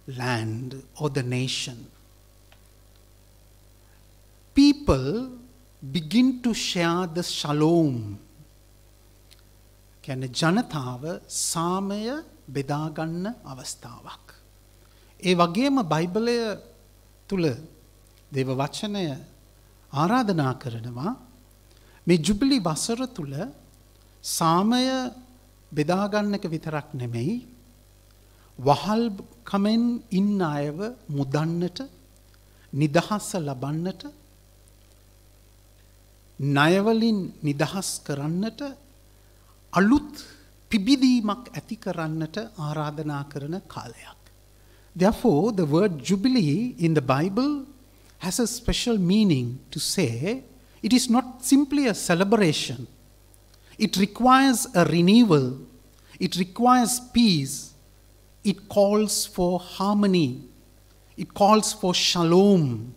land or the nation. People begin to share the shalom. කියන්නේ ජනතාව සාමය බෙදා ගන්න අවස්ථාවක්. ඒ වගේම බයිබලය තුල දේව වචනය ආරාධනා කරනවා මේ ජුබිලි වසර තුල සාමය බෙදා ගන්න එක විතරක් නෙමෙයි වහල් කමෙන් ඉන්න අයව මුදන්නට නිදහස ලබන්නට ණයවලින් නිදහස් කරන්නට අලුත් පිබිදීමක් ඇති කරන්නට ආරාධනා කරන කාලයක්. Therefore, the word jubilee in the Bible has a special meaning to say it is not simply a celebration. It requires a renewal. It requires peace. It calls for harmony. It calls for shalom.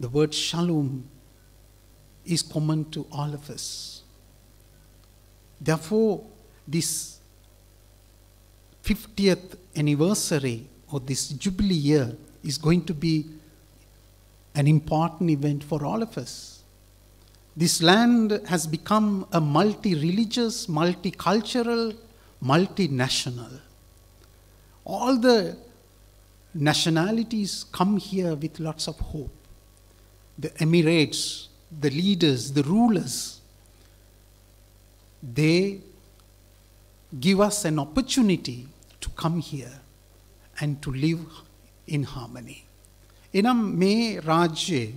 The word shalom is common to all of us. Therefore, this 50th anniversary or this jubilee year is going to be an important event for all of us. This land has become a multi-religious, multicultural, multinational. All the nationalities come here with lots of hope. The Emirates, the leaders, the rulers, they give us an opportunity to come here and to live in harmony. එනම් මේ රාජ්‍යයේ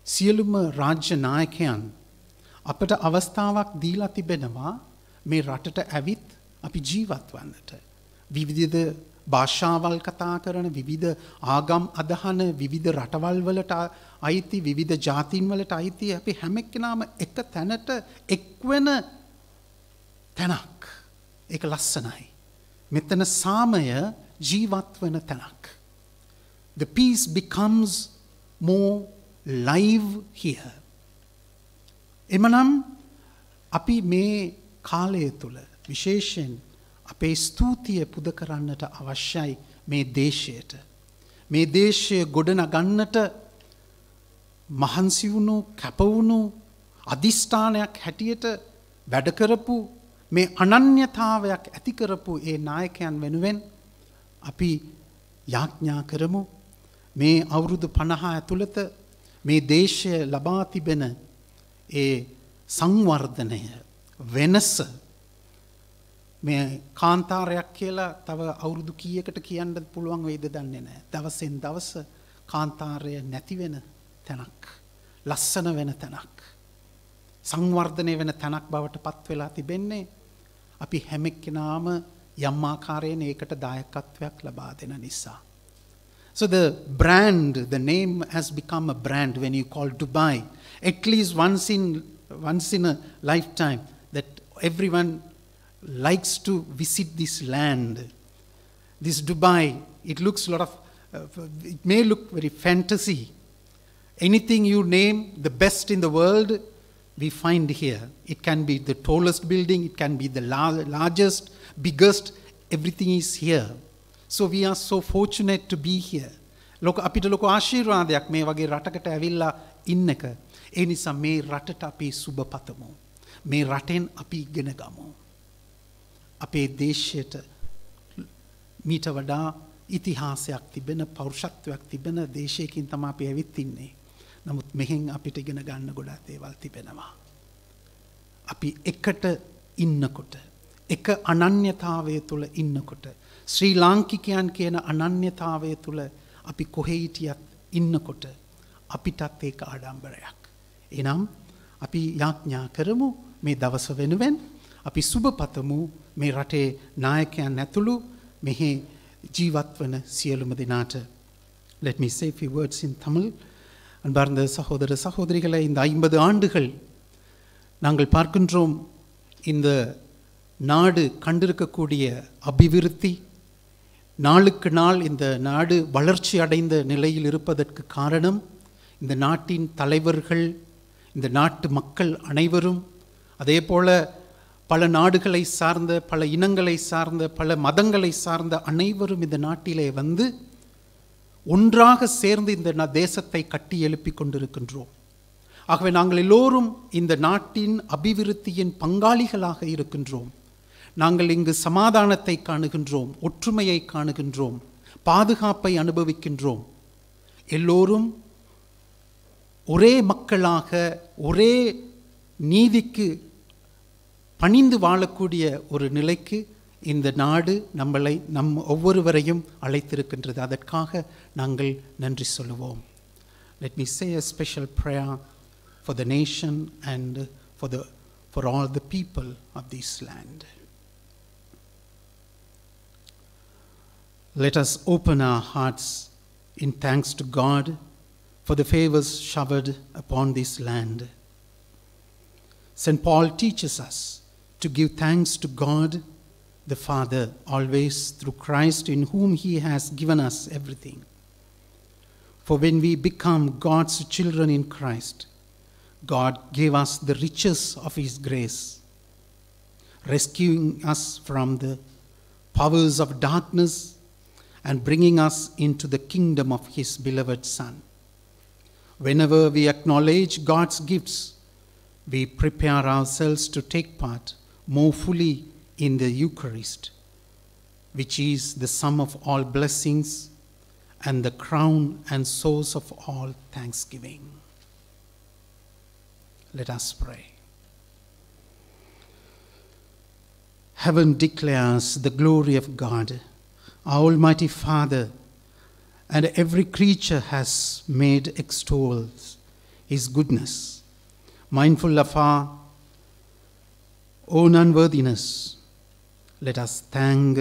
සියලුම රාජ්‍ය නායකයන් අපට අවස්ථාවක් දීලා තිබෙනවා මේ රටට ඇවිත් අපි ජීවත් වන්නට. විවිධ භාෂාවල් කතා කරන විවිධ ආගම් අදහන විවිධ රටවල් වලට අයිති විවිධ ජාතීන් වලට අයිති අපි හැම එක්කෙනාම එක තැනට එක්වෙන තැනක්. ඒක ලස්සනයි. මෙතන සාමය ජීවත් වෙන තැනක්. The peace becomes more live here. එමනම් අපි මේ කාලය තුල විශේෂයෙන් අපේ ස්තුතිය පුද කරන්නට අවශ්‍යයි මේ දේශයට. මේ දේශය ගොඩනගන්නට මහන්සි වුණු කැප වුණු අදිෂ්ඨානයක් හැටියට වැඩ කරපු මේ අනන්‍යතාවයක් ඇති කරපු ඒ නායකයන් වෙනුවෙන් අපි යාඥා කරමු මේ අවුරුදු 50 ඇතුළත මේ දේශය ලබා තිබෙන ඒ සංවර්ධනය වෙනස මේ කාන්තාරයක් කියලා තව අවුරුදු කීයකට කියන්න පුළුවන් වෙයිද දන්නේ නැහැ. දවසෙන් දවස කාන්තාරය නැති වෙන තැනක්, ලස්සන වෙන තැනක්, සංවර්ධනය වෙන තැනක් බවට පත් වෙලා තිබෙන්නේ අපි හැම එක්කෙනාම යම් ආකාරයෙන් ඒකට දායකත්වයක් ලබා දෙන නිසා. So the brand, the name has become a brand when you call Dubai. At least once in a lifetime that everyone likes to visit this land. This Dubai, it looks a lot of, it may look very fantasy. Anything you name, the best in the world, we find here. It can be the tallest building, it can be the largest, biggest, everything is here. So we are so fortunate to be here. අපිට ලොකු ආශිර්වාදයක් මේ වගේ රටකට ඇවිල්ලා ඉන්න එක. ඒ නිසා මේ රටට අපි සුබ පතමු. මේ රටෙන් අපි ඉගෙන ගමු. අපේ දේශයට මීට වඩා ඉතිහාසයක් තිබෙන, පෞරුෂත්වයක් තිබෙන දේශයකින් තමයි අපි ඇවිත් ඉන්නේ. නමුත් මෙහෙන් අපිට ඉගෙන ගන්න ගොඩක් දේවල් තිබෙනවා. අපි එකට ඉන්නකොට, එක අනන්‍යතාවය තුළ ඉන්නකොට, ශ්‍රී ලාංකිකයන් කියන අනන්‍යතාවය තුළ අපි කොහේ හිටියත් ඉන්නකොට අපිටත් ඒක ආඩම්බරයක්. එනම් අපි යාඥා කරමු මේ දවස වෙනුවෙන්, අපි සුබ පතමු මේ රටේ නායකයන් ඇතුළු මෙහි ජීවත් වන සියලුම දෙනාට. Let me say a few words in Tamil. அன்பார்ந்த சகோதர சகோதரிகளை, இந்த 50 ஆண்டுகள் நாங்கள் பார்க்கின்றோம் இந்த நாடு கண்டிருக்கக்கூடிய அபிவிருத்தி, நாளுக்கு நாள் இந்த நாடு வளர்ச்சி அடைந்த நிலையில் இருப்பதற்கு காரணம் இந்த நாட்டின் தலைவர்கள், இந்த நாட்டு மக்கள் அனைவரும், அதே போல பல நாடுகளை சார்ந்த, பல இனங்களை சார்ந்த, பல மதங்களை சார்ந்த அனைவரும் இந்த நாட்டிலே வந்து ஒன்றாக சேர்ந்து இந்த தேசத்தை கட்டி எழுப்பிக் கொண்டிருக்கின்றோம். ஆகவே நாங்கள் எல்லோரும் இந்த நாட்டின் அபிவிருத்தியின் பங்காளிகளாக இருக்கின்றோம். நாங்கள் இங்கு சமாதானத்தை காணுகின்றோம், ஒற்றுமையை காணுகின்றோம், பாதுகாப்பை அனுபவிக்கின்றோம். எல்லோரும் ஒரே மக்களாக, ஒரே நீதிக்கு பணிந்து வாழக்கூடிய ஒரு நிலைக்கு இந்த நாடு நம்மளை, ஒவ்வொருவரையும் அழைத்திருக்கின்றது. அதற்காக நாங்கள் நன்றி சொல்லுவோம். Let me say a special prayer for the nation and for all the people of this land. Let us open our hearts in thanks to God for the favors showered upon this land. St. Paul teaches us to give thanks to God the Father always through Christ, in whom he has given us everything. For when we become God's children in Christ, God gave us the riches of his grace, rescuing us from the powers of darkness and bringing us into the kingdom of his beloved Son. Whenever we acknowledge God's gifts, we prepare ourselves to take part more fully in the Eucharist, which is the sum of all blessings and the crown and source of all thanksgiving. Let us pray. Heaven declares the glory of God, our Almighty Father, and every creature has made extols his goodness, mindful of our own unworthiness. Let us thank,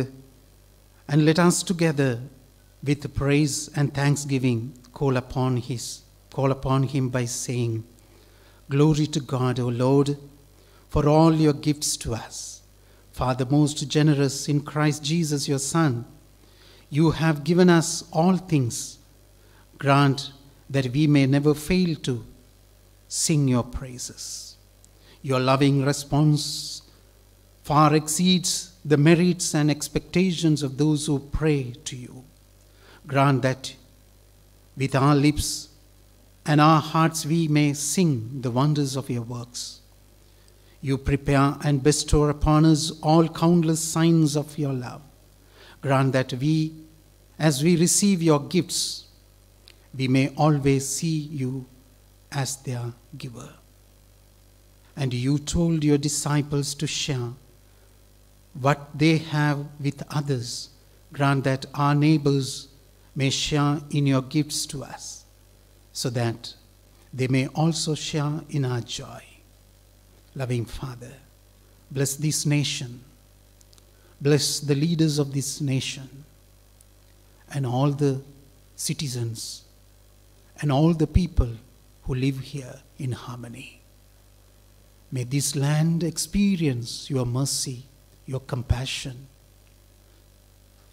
and let us together with praise and thanksgiving call upon him by saying, Glory to God, O Lord, for all your gifts to us. Father most generous, in Christ Jesus your Son, you have given us all things. Grant that we may never fail to sing your praises. Your loving response far exceeds the merits and expectations of those who pray to you. Grant that with our lips and our hearts we may sing the wonders of your works. You prepare and bestow upon us all countless signs of your love. Grant that we as we receive your gifts, we may always see you as their giver. And you told your disciples to share what they have with others. Grant that our neighbors may share in your gifts to us, so that they may also share in our joy. Loving Father, bless this nation. Bless the leaders of this nation and all the citizens and all the people who live here in harmony. May this land experience your mercy, your compassion,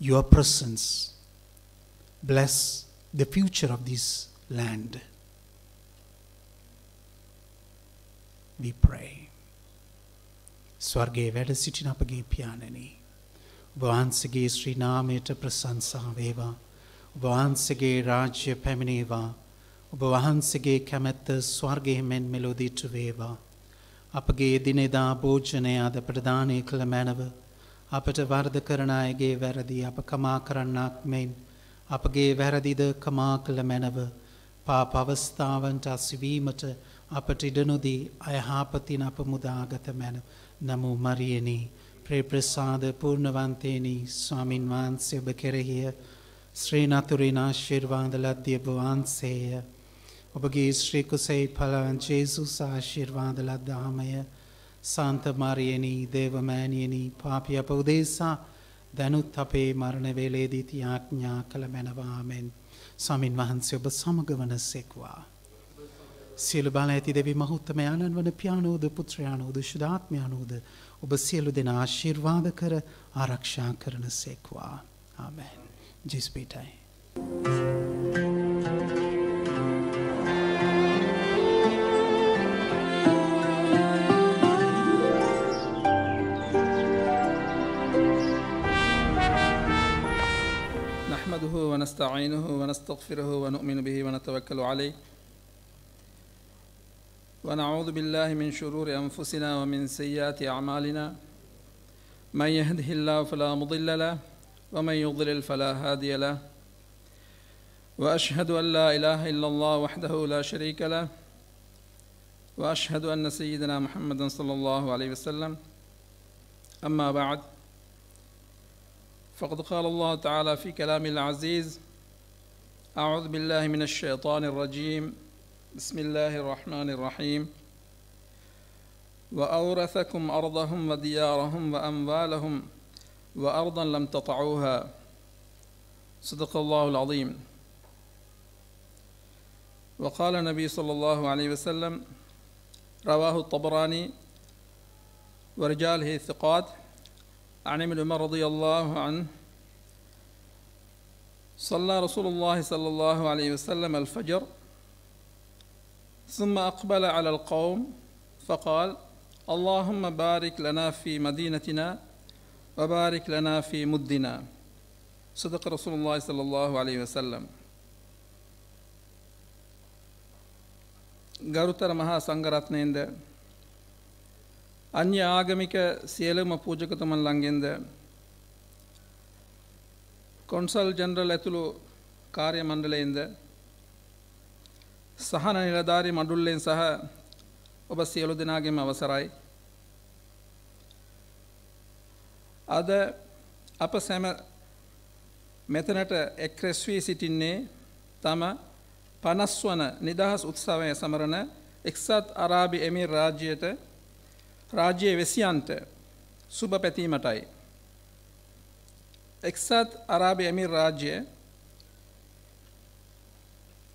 your presence. Bless the future of this land. We pray. ස්වර්ගයේ වැඩ සිටින අපගේ පියාණනි, ඔබ වහන්සේගේ ශ්‍රී නාමයට ප්‍රශංසා වේවා. ඔබ වහන්සේගේ රාජ්‍ය පැමිණේවා. ඔබ වහන්සේගේ කැමැත්ත ස්වර්ගයේ මෙන් මෙලොවදීට වේවා. අපගේ දිනෙදා භෝජනය අද අපට දානය කළ මැනව. අපට වරද කරන අයගේ වැරදි අප කමා කරන්නක් මෙන් අපගේ වැරදිද කමා කළ මැනව. පාප අවස්ථාවන්ට අසවීමට අපට ඉඩ නොදී අයහපතින් අප මුදාගත මැනව. නමෝ මරියනි, ප්‍රේප්‍රසාද පූර්ණවන්තේනි, ස්වාමින් වහන්සේ ඔබ කෙරෙහිය. ශ්‍රී නතුරින් ආශිර්වාද ලද්දී ඔබ වහන්සේය. ඔබගේ ශ්‍රී කුසෙහි පලවන් ජේසුස් ආශිර්වාද ලද්දාමය. සාන්ත මරියනි, දේවමෑණියනි, පාපී අප උදෙසා දැනුත් අපේ මරණ වේලේදීත් යාඥා කළ මැනව. ආමෙන්. ස්වාමින් වහන්සේ ඔබ සමග වනසේක්වා. සියලු බල ඇති දෙවි මහෞත්තමයාණන් වන පියාණෝද පුත්‍රයාණෝද ශුද්ධාත්මයාණෝද ඔබ සියලු දෙනා ආශිර්වාද කර ආරක්ෂා කරන සේක්වා. ආමෙන්. ජේස් පිටයි. نحمده ونستعينه ونستغفره ونؤمن به ونتوكل عليه ونعوذ بالله من شرور أنفسنا ومن سيئات أعمالنا من يهده الله فلا مضل له ومن يضلل فلا هادي له وأشهد أن لا إله إلا الله وحده لا شريك له وأشهد أن سيدنا محمدا صلى الله عليه وسلم. أما بعد، فقد قال الله تعالى في كلام العزيز: أعوذ بالله من الشيطان الرجيم، بسم الله الرحمن الرحيم: وأورثكم أرضهم وديارهم وأموالهم وأرضا لم تطعوها. صدق الله العظيم. وقال النبي صلى الله عليه وسلم، رواه الطبراني ورجاله ثقات، عن ابن عمر رضي الله عنه: صلى رسول الله صلى الله عليه وسلم الفجر ثم أقبل على القوم فقال: اللهم بارك لنا في مدينتنا وبارك لنا في مدنا. صدق رسول الله صلى الله عليه وسلم. ගරුතර මහා සංඝරත්නයෙන්ද, අන්‍ය ආගමික සියලුම පූජකතුමන් ළඟින්ද, කොන්සල් ජනරල් ඇතුළු කාර්ය මණ්ඩලයෙන්ද, සහන නිලධාරී මඩුල්ලෙන් සහ ඔබ සියලු දෙනාගේම අවසරයි. අද අප සැම මෙතනට එක් රැස් වී සිටින්නේ තම 50 වන නිදහස් උත්සවය සමරන එක්සත් අරාබි එමිර් රාජ්‍යයට රාජ්‍යයේ වැසියන්ට සුබ පැතීමටයි. එක්සත් අරාබි එමිර් රාජ්‍යය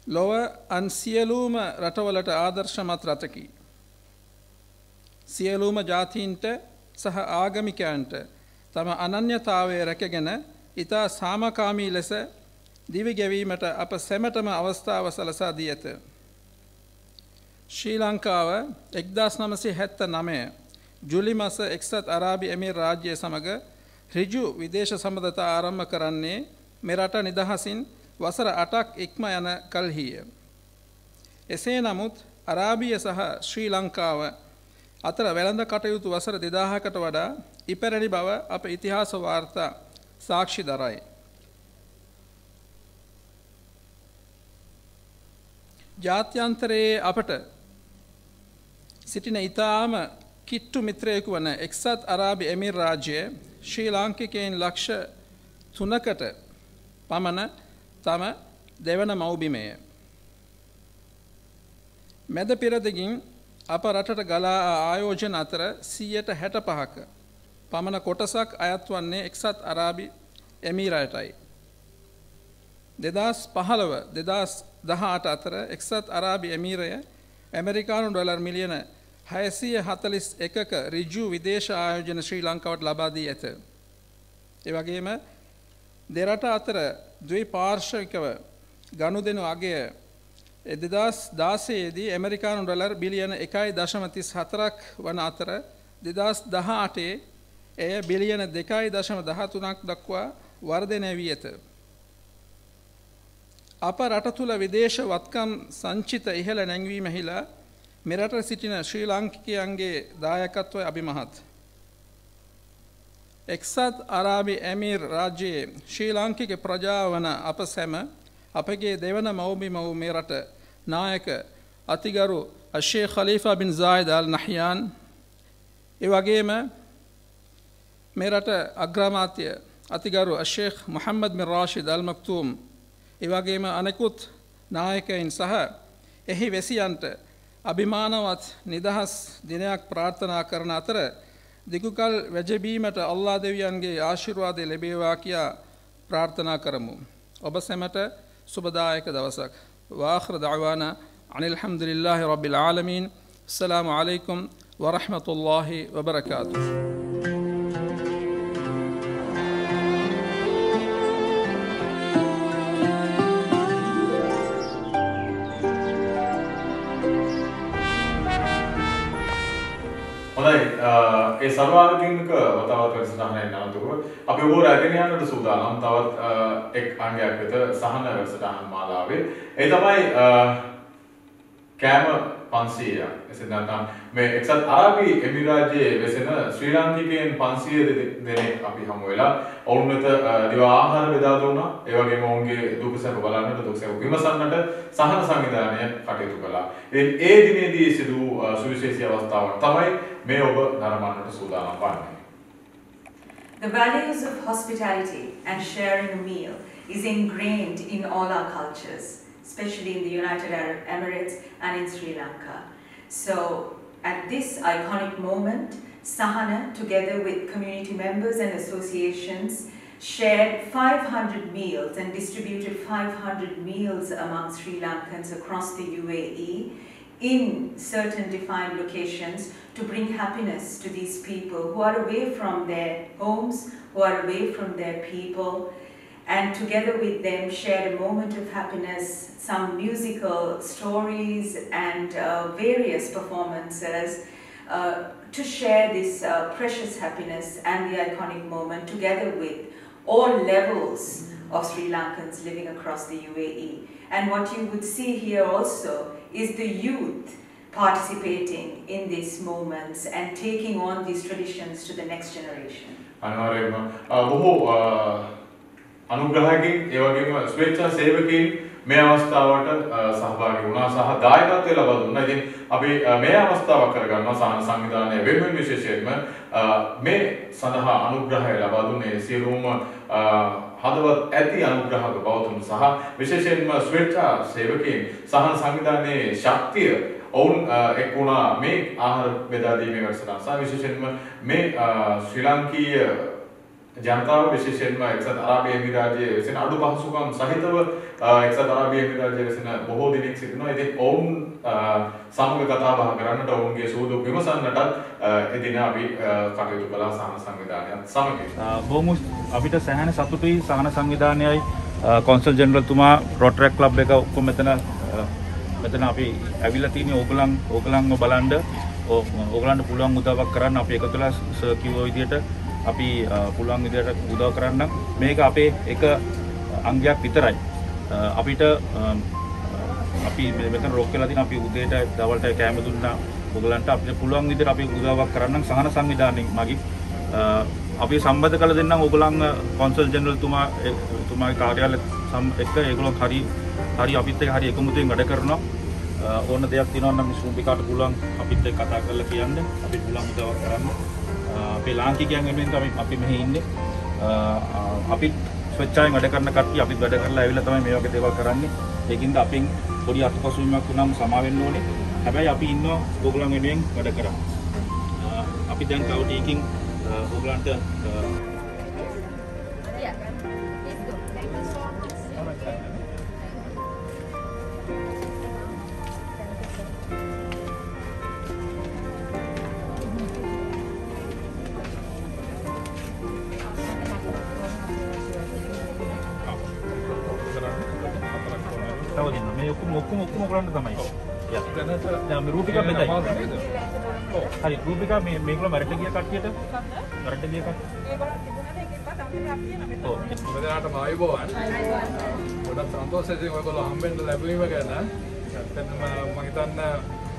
ලොව අන් සියලුම රටවලට ආදර්ශමත් රටකි. සියලුම ජාතීන්ට සහ ආගමිකයන්ට තම අනන්‍යතාවය රැකගෙන ඉතා සාමකාමී ලෙස දිවි ගෙවීමට අප සැමටම අවස්ථාව සලසා දී ඇත. ශ්‍රී ලංකාව 1979 ජුලි මාස එක්සත් අරාබි එමිර් රාජ්‍යය සමග ඍජු විදේශ සම්බන්ධතා ආරම්භ කරන්නේ මෙරට නිදහසින් වසර 8ක් ඉක්ම යන කල්හිය. එසේ නමුත් අරාබිය සහ ශ්‍රී ලංකාව අතර වැළඳ කටයුතු වසර 2000කට වඩා ඉපැරණි බව අප ඉතිහාස වාර්තා සාක්ෂි දරයි. ජාත්‍යන්තරයේ අපට සිටින ඉතාම කිට්ටු මිත්‍රයෙකු වන එක්සත් අරාබි එමිර් රාජ්‍යය ශ්‍රී ලාංකිකයන් ලක්ෂ 3කට පමණ තම දෙවන මව්බිමය. මැද පෙරදිගින් අප රටට ගලා ආයෝජන අතර 65%ක පමණ කොටසක් අයත් වන්නේ එක්සත් අරාබි එමිරාටයි. 2015-2018 අතර එක්සත් අරාබි එමිරය ඇමරිකානු ඩොලර් මිලියන 641ක ඍජු විදේශ ආයෝජන ශ්‍රී ලංකාවට ලබා දී ඇත. ඒ වගේම දෙරට අතර ද්විපාර්ශ්විකව ගනුදෙනු අගය 2016 දී ඇමරිකානු ඩොලර් බිලියන 1.34ක් වන අතර 2018 එය බිලියන 2.13ක් දක්වා වර්ධනය වී ඇත. අප රට තුළ විදේශ වත්කම් සංචිත ඉහළ නැංවීම හිලා මෙරට සිටින ශ්‍රී ලාංකිකයන්ගේ දායකත්වය අභිමහත්. එක්සත් අරාබි එමිර් රාජ්‍යයේ ශ්‍රී ලාංකික ප්‍රජාව වන අප සැම අපගේ දෙවන මව්බිම වූ මේ රට නායක අතිගරු අෂේඛ් ඛලීෆා බින් සායිද් අල් නහ්යාන් ඒ වගේම මේ රට අග්‍රාමාත්‍ය අතිගරු අෂේඛ් මුහම්මද් බින් රාෂිද් අල් මක්තුම් ඒ වගේම අනෙකුත් නායකයින් සහ එහි වැසියන්ට අභිමානවත් නිදහස් දිනයක් ප්‍රාර්ථනා කරන අතර දිගුකල් වැජබීමට අල්ලාහ් දෙවියන්ගේ ආශිර්වාදය ලැබේවා කියා ප්‍රාර්ථනා කරමු. ඔබ සැමට සුබදායක දවසක්. වාඛිර දඅවානා අනිල් හම්දුලිල්ලාහි රබ්බිල් ආලමීන්. අස්සලාමු අලයිකුම් වරහ්මතුල්ලාහි වබරකාතුහ්. හොඳයි ඒ සර්වාංගික වතාවත් වැඩසටහනේ නවතුව අපි ඔබ රැගෙන යන්නට සූදානම් තවත් එක් අංගයක් වෙත සහන වැඩසටහන් මාලාවේ ඒ තමයි කෑම 500ක් එසේ නැත්නම් මේ එක්සත් අරාබි එමිරාජ්‍යයේ වෙසෙන ශ්‍රී ලාංකිකයන් 500 දෙනෙක් අපි හමු වෙලා ඔවුන් වෙත දිවා ආහාර බෙදා දුන්නා ඒ වගේම ඔවුන්ගේ දුක සැප බලන්නට දුක සැප විමසන්නට සහන සංවිධානය කටයුතු කළා. ඒ දිනේදී සිදු සුවිශේෂී අවස්ථාවක් තමයි මේ ඔබ නරඹන්නට සූදානම් වන්නේ. The values of hospitality and sharing a meal is ingrained in all our cultures, especially in the United Arab Emirates and in Sri Lanka. So at this iconic moment, Sahana, together with community members and associations, shared 500 meals and distributed 500 meals among Sri Lankans across the UAE in certain defined locations to bring happiness to these people who are away from their homes, who are away from their people, and together with them shared a moment of happiness, some musical stories and various performances to share this precious happiness and the iconic moment together with all levels of Sri Lankans living across the UAE. And what you would see here also is the youth participating in these moments and taking on these traditions to the next generation. අනුග්‍රහකින් ඒ වගේම ස්වේච්ඡා සේවකයින් මේ අවස්ථාවට සහභාගී වුණා සහ දායකත්වය ලබා දුන්නා. ඉතින් අපි මේ අවස්ථාව කරගන්නවා සහන සංවිධානයේ වෙනුවෙන් විශේෂයෙන්ම මේ සඳහා අනුග්‍රහය ලබා දුන්නේ සියලුම හදවත් ඇති අනුග්‍රහක බවතුන් සහ විශේෂයෙන්ම ස්වේච්ඡා සේවකයින් සහන සංවිධානයේ ශක්තිය ඔවුන් එක් වුණා මේ ආහාර බෙදා දීමේ වැඩසටහන සහ විශේෂයෙන්ම මේ ශ්‍රී ලාංකීය ජනතාව විශේෂයෙන්ම එක්සත් අරාබි එමිරාජ්‍යයේ වෙසෙන අඩු පහසුකම් සහිතව එක්සත් අරාබි එමිරාජ්‍යයේ වෙසෙන බොහෝ දෙනෙක් සිටිනවා. ඉතින් ඔවුන් සමග කතා බහ කරන්නට ඔවුන්ගේ සූදුව විමසන්නට එදින අපි කටයුතු කළා සහන සංවිධානයත් සමග. බොහොම අපිට සෑහෙන සතුටුයි සහන සංවිධානයයි කොන්සල් ජෙනරල්තුමා රොටරැක් ක්ලබ් එක ඔක්කොම මෙතන අපි ඇවිල්ලා තියෙන්නේ ඕගලන්ව බලන්න ඕගලන්ට පුළුවන් උදව්වක් කරන්න අපි එකතු වෙලා සර් කිව්ව විදිහට අපි පුළුවන් විදිහට උදව් කරන්න. මේක අපේ එක අංගයක් විතරයි. අපිට අපි මෙතන රොක් වෙලා තියෙන අපි උදේට දවල්ට කැම දුන්නා ඔයගලන්ට අපිට පුළුවන් විදිහට අපි උදව්වක් කරන්න සහන සංවිධානයෙන් මගින් අපි සම්බන්ධ කළ දෙන්නම් ඔයගලන් කොන්සල් ජෙනරල් තුමාගේ කාර්යාලය එක්ක ඒගොල්ලෝ හරි අපිත් එක්ක හරි එකමුතුවෙන් වැඩ කරනවා. ඕන දෙයක් තියෙනවා නම් ශ්‍රූපිකාට පුළුවන් අපිත් එක්ක කතා කරලා කියන්න. අපි පුළුවන් උදව් කරන්න. අපේ ලාංකිකයන් වෙනුවෙන් තමයි අපි මෙහි ඉන්නේ. අපි ස්වච්ඡයෙන් වැඩ කරන කට්ටිය අපිත් වැඩ කරලා ඇවිල්ලා තමයි මේ වගේ දේවල් කරන්නේ. ඒකින්ද අපින් පොඩි අත්පසුවීමක් වුණාම සමා වෙන්න ඕනේ. හැබැයි අපි ඉන්නවා ඕගොල්ලන් වෙනුවෙන් වැඩ කරා. අපි දැන් තව ටිකකින් ඕගොල්ලන්ට ඔක්කොම කරන්න තමයි. දැන් රූපිකා මෙතයි. හරි රූපිකා මේගොල්ලෝ මරට ගිය කට්ටියට මරට ගිය කට්ටිය. ඔව් ඔබලාට ආයුබෝවන්. ගොඩක් සන්තෝෂයෙන් ඔයගොල්ලෝ හම්බෙන්න ලැබීම ගැන. ඇත්තටම මම හිතන්නේ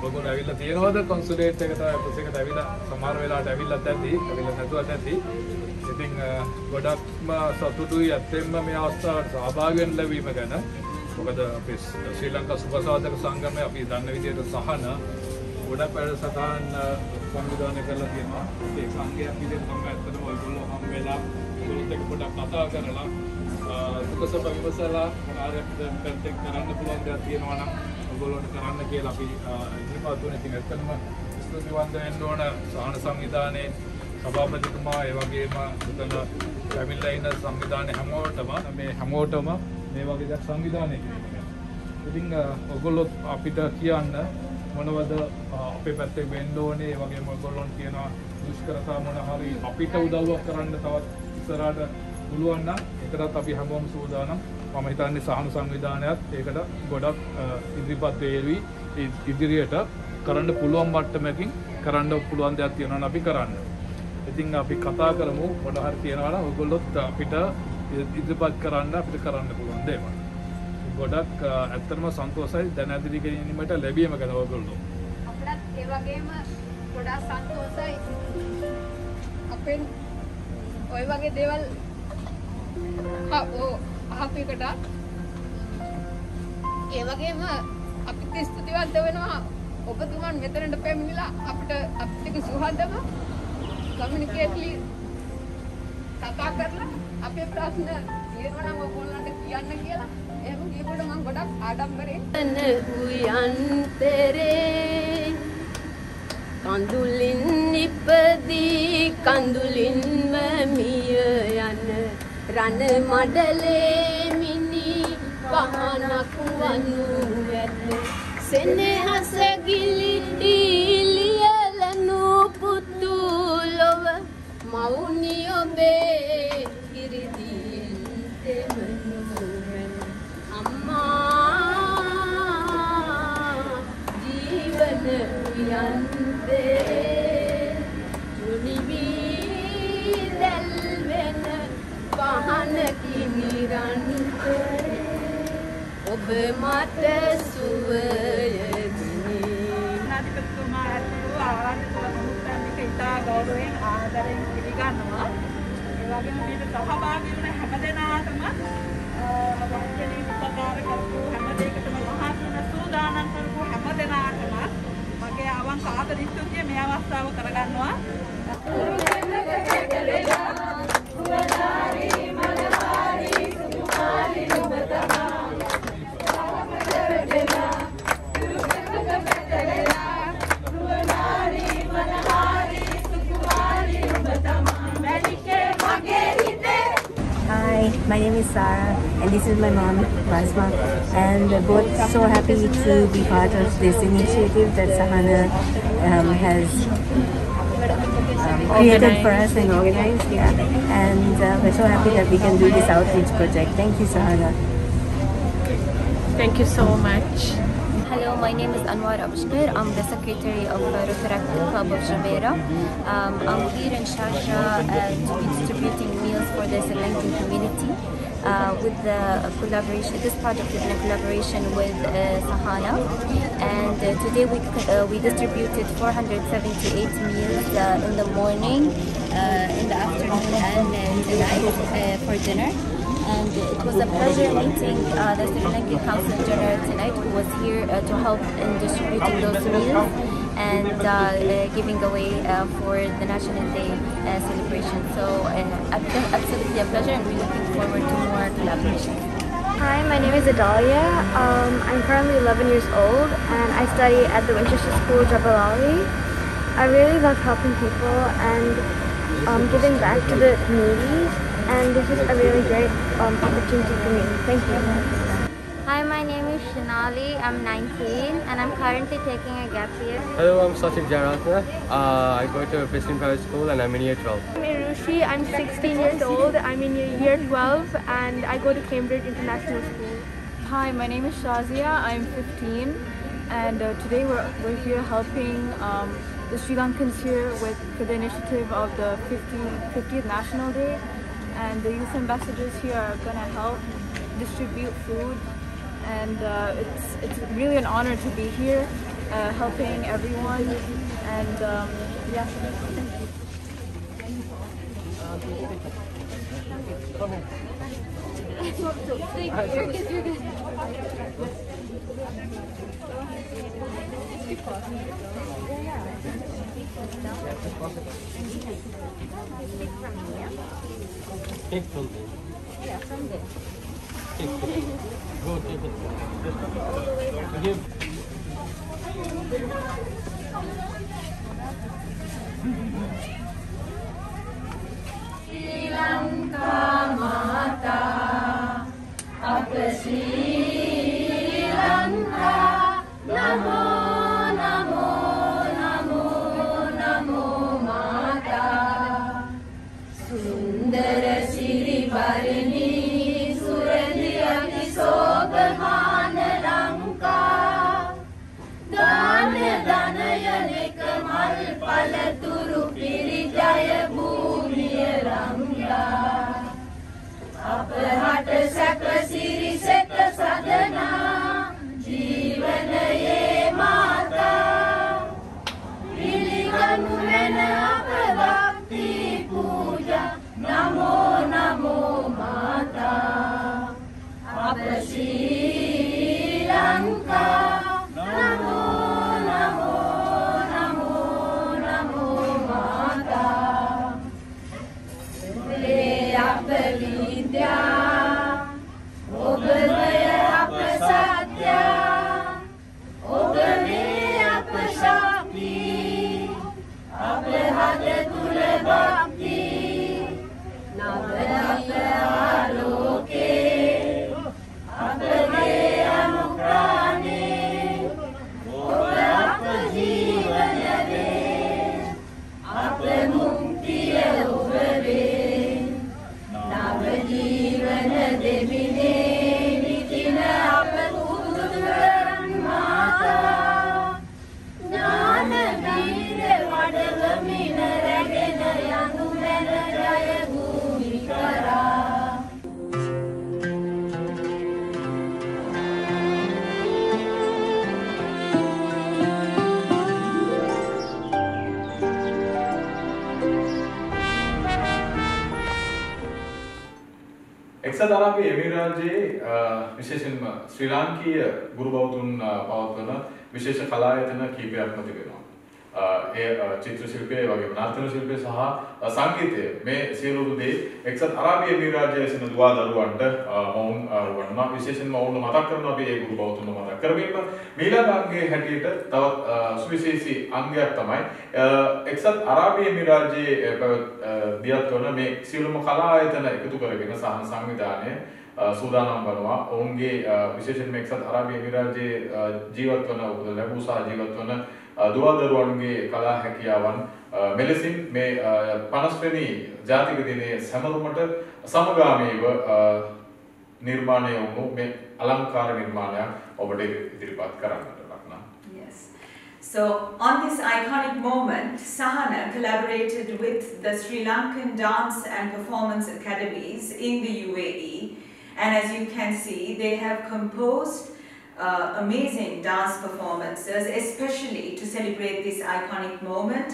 ඔයගොල්ලෝ ඇවිල්ලා තියෙනවද කොන්සුලේට් එකට ඔෆිස් එකට ඇවිල්ලා සමහර වෙලාවට ඇවිල්ලාත් ඇති. ඇවිල්ලා නැතුවත් ඇති. ඉතින් ගොඩක්ම සතුටුයි ඇත්තෙන්ම මේ අවස්ථාවට සහභාගී වෙන්න ලැබීම ගැන. මොකද අපේ ශ්‍රී ලංකා සුබසාධක සංගමය අපි දන්න විදිහට සහන ගොඩක් වැඩසටහන් සංවිධානය කරලා තියෙනවා. ඒ සංගමයක් විදිහට තමයි ඇත්තටම ඔයගොල්ලෝ හම් වෙලා ඔයගොල්ලෝත් එක්ක පොඩ්ඩක් කතා කරලා දුක සබ විමසලා ආරෙත් පැත්තෙන් කරන්න පුළුවන් දේවල් තියෙනවා නම් ඔයගොල්ලෝට කරන්න කියලා අපි ඉතිපත් වුණේ. ඉතින් ඇත්තටම ස්තුතිවන්ත වෙන්න ඕන සහන සංවිධානයේ සභාපතිතුමා ඒ වගේම උතන ඇවිල්ලා ඉන්න සංවිධානයේ හැමෝටම මේ වගේ දෙයක් සංවිධානය කිරීම. ඉතින් ඔයගොල්ලෝ අපිට කියන්න මොනවද අපේ පැත්තේ වෙන්න ඕනේ, ඒ වගේම ඔයගොල්ලොන් කියන දුෂ්කරතා මොන හරි අපිට උදව්වක් කරන්න තවත් ඉස්සරහට පුළුවන් නම් ඒකටත් අපි හැමෝම සූදානම්. මම හිතන්නේ සහන සංවිධානයත් ඒකට ගොඩක් ඉදිරිපත් වේවි. ඉදිරියට කරන්න පුළුවන් මට්ටමකින් කරන්න පුළුවන් දෙයක් තියෙනවා නම් අපි කරන්න. ඉතින් අපි කතා කරමු මොන හරි තියෙනවා නම් ඔයගොල්ලොත් අපිට ඉදිරිපත් කරන්න අපිට කරන්න පුළුවන් දේවල්. ගොඩක් ඇත්තටම සන්තෝෂයි දැන ඇදිරි ගැනීමට ලැබීම ගැන ඔයගොල්ලෝ. අපිටත් ඒ වගේම ගොඩක් සන්තෝෂයි. අපෙන් ඔය වගේ දේවල් අහපු එකට ඒ වගේම අපිට ස්තුතිවන්ත වෙනවා ඔබතුමන් මෙතනට පැමිණිලා අපිට සුහදව කමියුනිකේට්ලි කතා කරලා අපේ ප්‍රශ්න තියෙනවා නම් ඔයගොල්ලන්ට කියන්න කියලා එහෙම කියනකොට මම ගොඩක් ආඩම්බරේ උයන්තරේ කඳුලින් ඉපදී කඳුලින්ම මිය යන රණ මඩලේ මිනි පහනක් වනු ඇත සෙනෙහස ගිලි ලියලනු පුතුලොව මවුනි ඔබේ කිරිදින් තෙමනුවෙන් අම්මා ජීවන යන්තේ ජුනිවී දැල්වෙන පහන කිනිරන්තරේ ඔබ මට සුවයදිනි නාටිකතුමා ඇතුළු ආරාධිත ඉතා ගෞරවයෙන් ආදරයෙන් පිළිගන්නවා. ඒ වගේම මේක සහභාගී වුණ හැමදෙනාටම වංචනික උපකාර කරපු හැමදේකටම මහත් වෙන සූදානම් කරපු හැමදෙනාටම මගේ අවංක ආදර ස්තුතිය මේ අවස්ථාව කරගන්නවා. Hi, my name is Sarah and this is my mom, Basma, and we're both so happy to be part of this initiative that Sahana has created for us and organized, and we're so happy that we can do this outreach project. Thank you, Sahana. Thank you so much. Hello, my name is Anwar Abshkir. I'm the secretary of Rotaract Club of Jumeirah. I'm here in Sharjah to be distributing meals for the Sri Lankan community with the collaboration. This project is in a collaboration with Sahana, and today we distributed 478 meals in the morning, in the afternoon, and tonight for dinner. and it was a pleasure meeting the Sri Lankan Consul General tonight, who was here to help in distributing those meals and giving away for the National Day celebration. So absolutely a pleasure, and we're looking forward to more collaboration. Hi, my name is Adalia. I'm currently 11 years old and I study at the Winchester School, Jabalawi. I really love helping people and giving back to the needy, and this is a really great opportunity for me. Thank you. Hi, my name is Shinali. I'm 19 and I'm currently taking a gap year. Hello, I'm Satik Jaratna. I go to Preston Private School and I'm in year 12. I'm Irushi. I'm 16 years old. I'm in year 12 and I go to Cambridge International School. Hi, my name is Shazia. I'm 15 and today we're here helping the Sri Lankans here for the initiative of the 50th National Day, and the youth ambassadors here are going to help distribute food, and it's really an honor to be here helping everyone, and yeah, thank you. You're good. Take from there. Yeah, from there. Take it. Go take it. Just give. Sri Lanka Mata, Apa Sri Lanka, Namo Namo Namo Namo Mata, Sundara Siri Barini, Surendri Ati Sobhana Lanka, Dana Danaya Nekamal Palaturu Pirijaya Bhumiya Ranga, Apahata Saka Siri Seka Sadana, Jivanaye Mata, Piliganu Mena Apabhakti Puja, Namo Namo Mata, Apa Sri Lanka, Namo Namo Namo Namo Mata, Le Apa Vidya, Obamaya Apa Satya, Obame Apa Shakti, Apa Hada Tula Bhakti, Navadata Aloke, Apa Deya Mukrani, Apa Jivana De, Apa Muktiya Ubave, Navajivana Devine, Nitina Apa Kuduran Mata, Jnana Veera Vadavamina Ragena Yandu Mena Jaya Bhumikara. එක්සත් අරාබි එමිරාජයේ විශේෂයෙන්ම ශ්‍රී ලාංකීය ගුරු බෞද්ධුන් පවත්වන විශේෂ කලායතන කීපයක්ම තිබෙනවා. ඒ චිත්‍ර ශිල්පය වගේම නාට්‍ය ශිල්පය සහ සංගීතය මේ සියලු දේ එක්සත් අරාබි එමිරාජයේ සිටින දුවා දරුවන්ට මොවුන් වන්නා විශේෂයෙන්ම ඔවුන් මතක් කරනවා අපි ඒ ගුරු බෞද්ධුන් මතක් කරමින් මීළඟ අංගයේ හැටියට තවත් සුවිශේෂී අංගයක් තමයි එක්සත් අරාබි එමිරාජයේ දියත් වන මේ සියලුම කලායතන එකතු කරගෙන සහන සංවිධානය සූදානම් වනවා. ඔවුන්ගේ විශේෂයෙන්ම එක්සත් අරාබි එමිරාජයේ ජීවත් වන උපත ලැබූ සහ ජීවත් වන දුවා දරුවන්ගේ කලා හැකියාවන් මෙලෙසින් මේ 50 වෙනි ජාතික දිනයේ සැමරුමට සමගාමීව නිර්මාණය වුණු මේ අලංකාර නිර්මාණයක් ඔබට ඉදිරිපත් කරන්නට ලක්නා. Yes. So on this iconic moment, Sahana collaborated with the Sri Lankan Dance and Performance Academies in the UAE, and as you can see, they have composed amazing dance performances, especially to celebrate this iconic moment,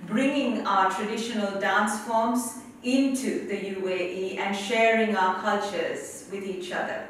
bringing our traditional dance forms into the UAE and sharing our cultures with each other.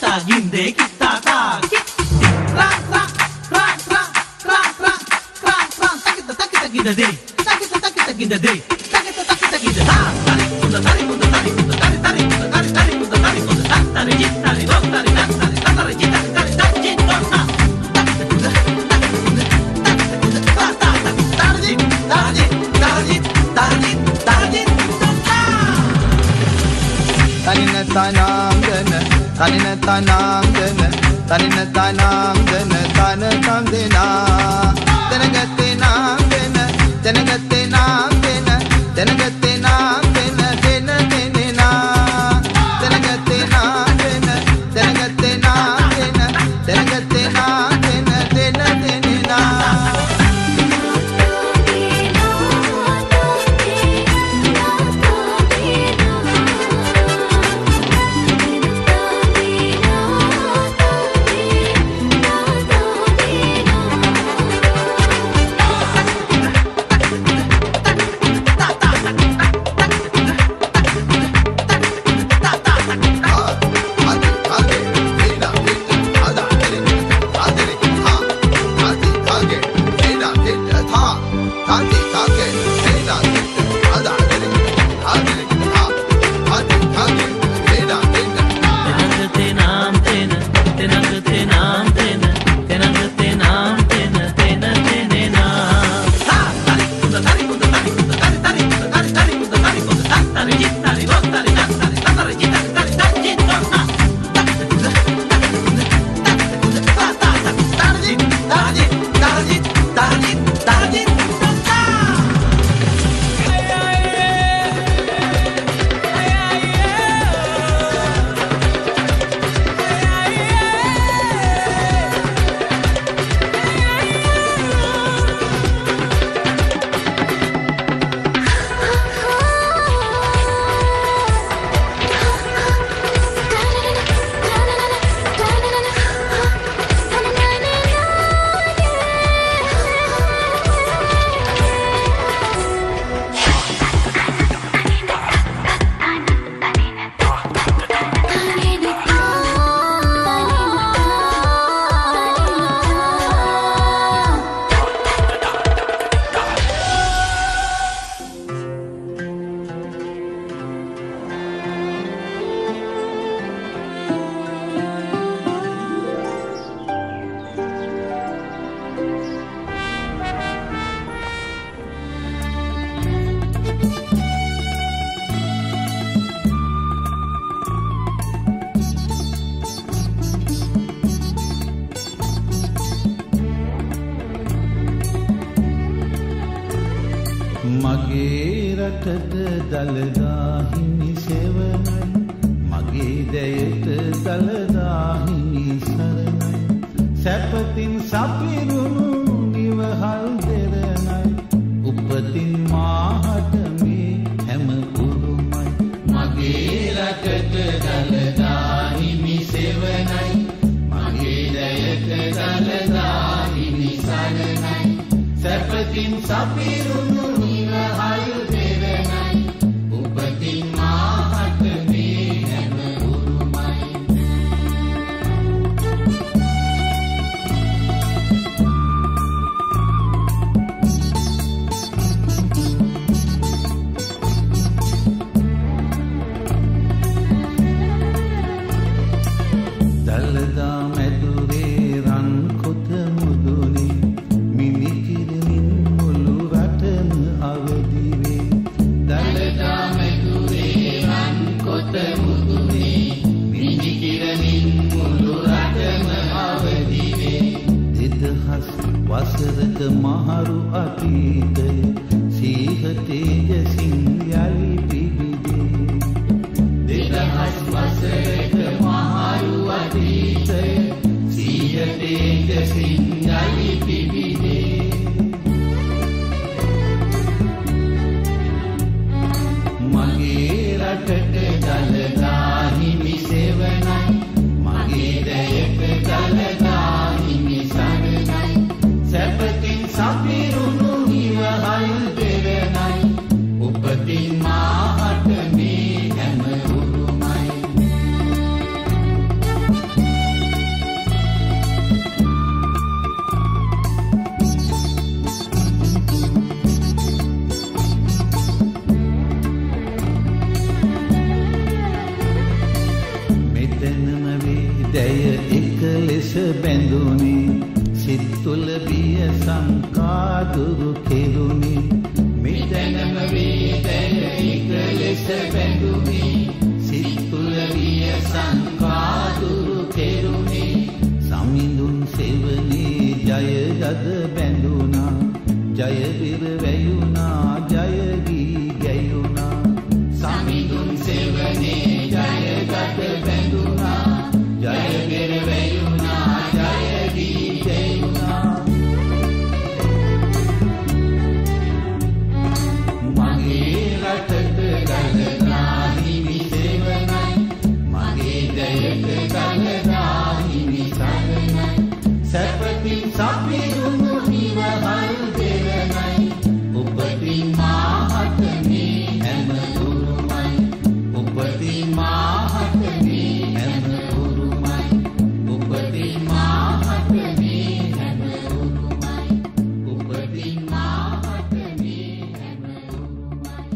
kita ginde kita tak rang rang rang rang rang rang rang rang takita ginde de takita ginde de takita ginde ha tari kunda tari kunda tari kunda tari tari kunda tari tari kunda tari kunda tari jit tari dok tari tak tari tari jit tari tari tak jit dok ha takita gunda tari jit tari jit tari jit tari jit Tanina tanamdana, tanina tanamdana, tanina tanamdana, tana tamdena. Tanagatte namdana, tanagatte namdana, tanagatte namdana, tena tenena. Tanagatte namdana, tanagatte namdana, tanagatte namdana, tena tenena. මගේ රටට දළදා හිමි සෙවණයි මගේ දැයට දළදා හිමි සරණයි සැපතින් සපිරුණු නිවහල් දෙරණයි උපතින් මාහට මේ හැම උරුමයි මගේ රටට දළදා හිමි සෙවණයි මගේ දැයට දළදා හිමි සරණයි සැපතින් සපිරුණු වසරක මහරු අතීතය සීහ තේජසින් යලි පිබිදේ දෙදහස් වසරක මහරු අතීතය සීහ තේජසින් යලි පිබිදේ මගේ රටට දළදා හිමි සෙවණයි මගේ දැයට දළදා හිමි සරණයි සැපතින් සපිරුණු නිවහල් දෙරණයි උපතින් මාහට මේ හැම උරුමයි කෙරුණි සිත් තුල බිය සංකා දුරු කෙරුණි මිදනම වේදන එක ලෙස බැඳුනි සිත් තුල බිය සංකා දුරු කෙරුණි සමිඳුන් සෙවනේ ජය ගද බැඳුනා ජය විර වැයුනා ජය ගී ගැයුනා සමිඳුන් සෙවනේ ජය ගද බැඳුනා ජය විර වැයුනා ජය ගී ගැයුනා මගේ රටට ගලනා හිමි සෙවනයි මගේ ජයට ගලනා හිමි සරණයි සැපතින් සපිරුණු හිවහල් දෙරණයි උපතින් මාහතනේ හැම උරුමයි උපතින් මාහතනේ හැම උරුමයි උපතින් මාහතනේ හැම උරුමයි උපතින් මාහතනේ හැම උරුමයි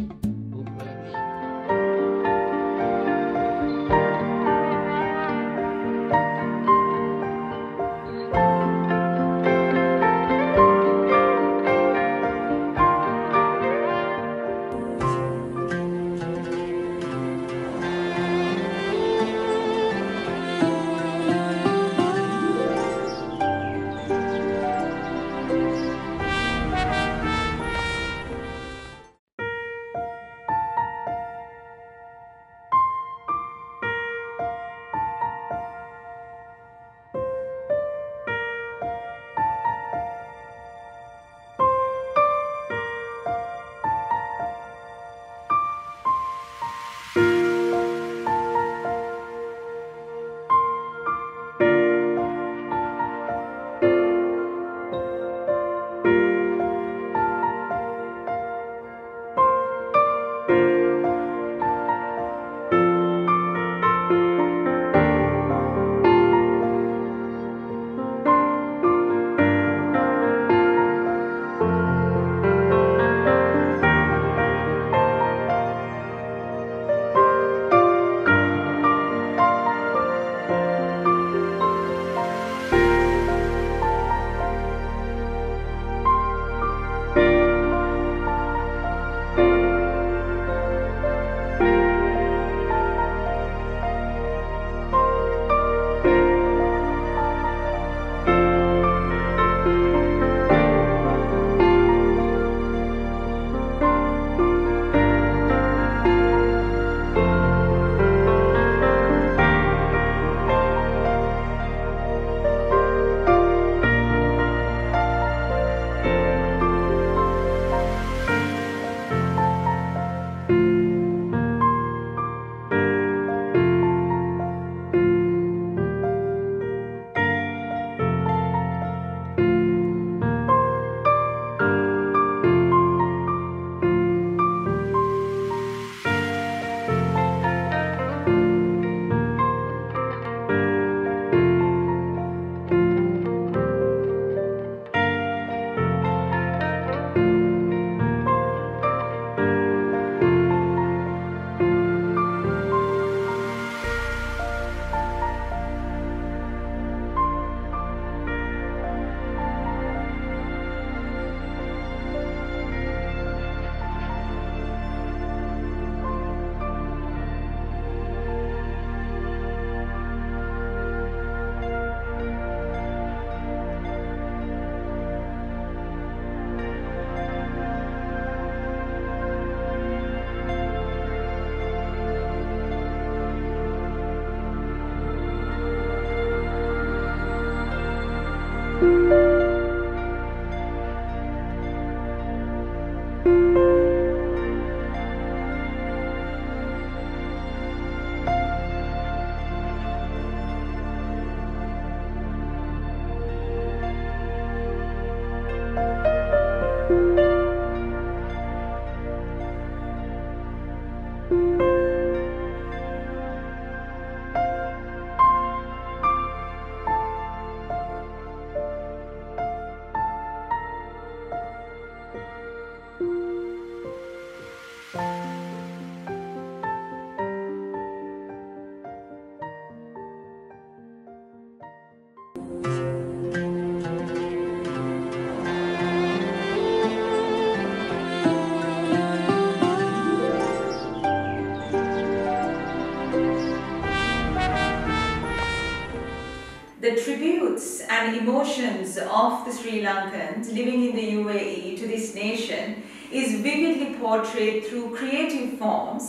and emotions of the Sri Lankans living in the UAE to this nation is vividly portrayed through creative forms,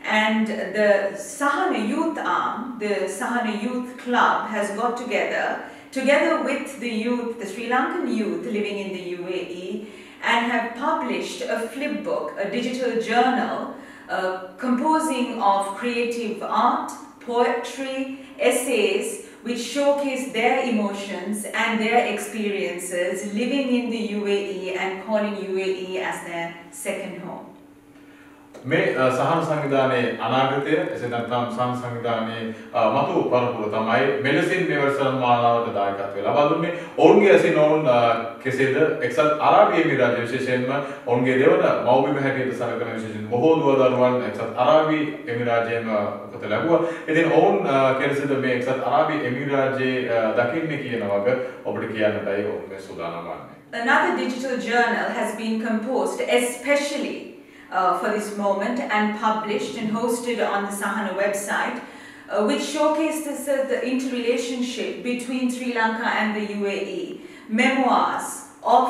and the Sahana Youth Arm, the Sahana Youth Club, has got together with the youth, the Sri Lankan youth living in the UAE, and have published a flip book, a digital journal, composing of creative art, poetry, essays, which showcase their emotions and their experiences living in the UAE and calling UAE as their second home. මේ සහන සංවිධානයේ අනාගතය එසේ නැත්නම් සහන සංවිධානයේ මතු පරපුර තමයි මෙලෙසින් මේ වසර මාලාවට දායකත්වය ලබා දුන්නේ. ඔවුන්ගේ ඇසින් ඔවුන් කෙසේද එක්සත් අරාබි එමිරාජ්‍ය විශේෂයෙන්ම ඔවුන්ගේ දෙවන මව්බිම හැටියට සැලකෙන විශේෂයෙන් බොහෝ දුවදරුවන් එක්සත් අරාබි එමිරාජ්‍යයෙන් උපත ලැබුවා. ඉතින් ඔවුන් කෙසේද මේ එක්සත් අරාබි එමිරාජ්‍යයේ දකින්නේ කියන වග ඔබට කියන්නටයි ඔවුන් මේ සූදානම් වන්නේ. Another digital journal has been composed especially for this moment and published and hosted on the Sahana website, which showcases the interrelationship between Sri Lanka and the UAE, memoirs of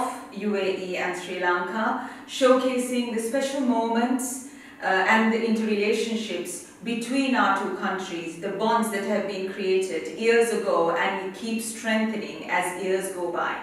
UAE and Sri Lanka, showcasing the special moments and the interrelationships between our two countries, the bonds that have been created years ago and will keep strengthening as years go by.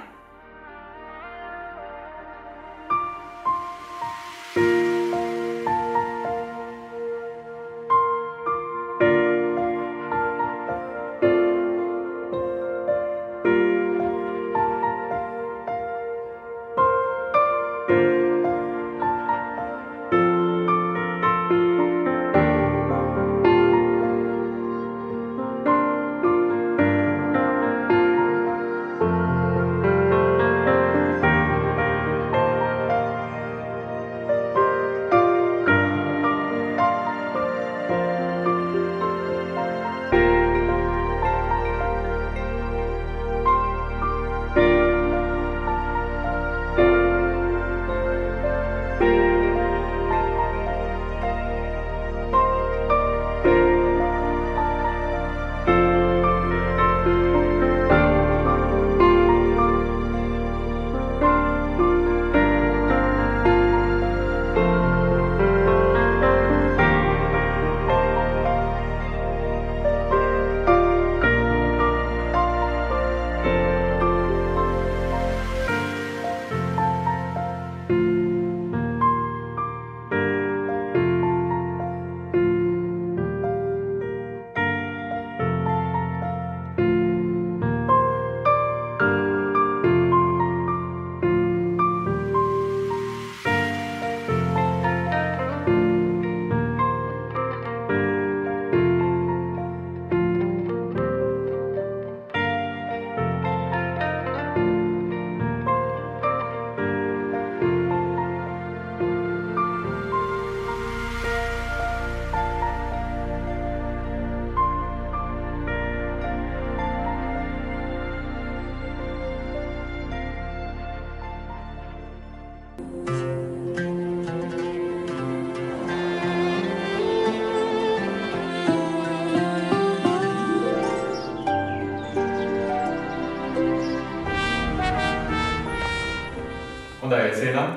හොඳයි එසේනම්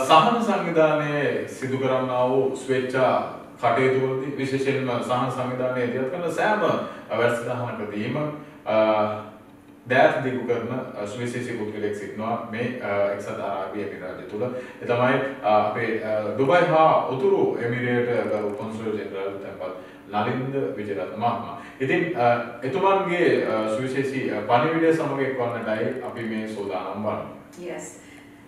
සහන සංවිධානයේ සිදු කරන්නා වූ ස්වේච්ඡා කටයුතුවලදී විශේෂයෙන්ම සහන සංවිධානයේ ඉදිරියට කරන සෑම වැඩසටහනකදීම දෑත් දිගු කරන සුවිශේෂී පුද්ගලයෙක් සිටිනවා මේ එක්සත් අරාබි එමිරාජ්‍ය තුල. ඒ තමයි අපේ දුබයි හා උතුරු එමිරේට ගරු කොන්සල් ජෙනරල් තැන්පත් නලින්ද විජයරත්න මහත්මයා. ඉතින් එතුමන්ගේ සුවිශේෂී පණිවිඩය සමග එක්වන්නටයි අපි මේ සූදානම් වන්නේ. Yes.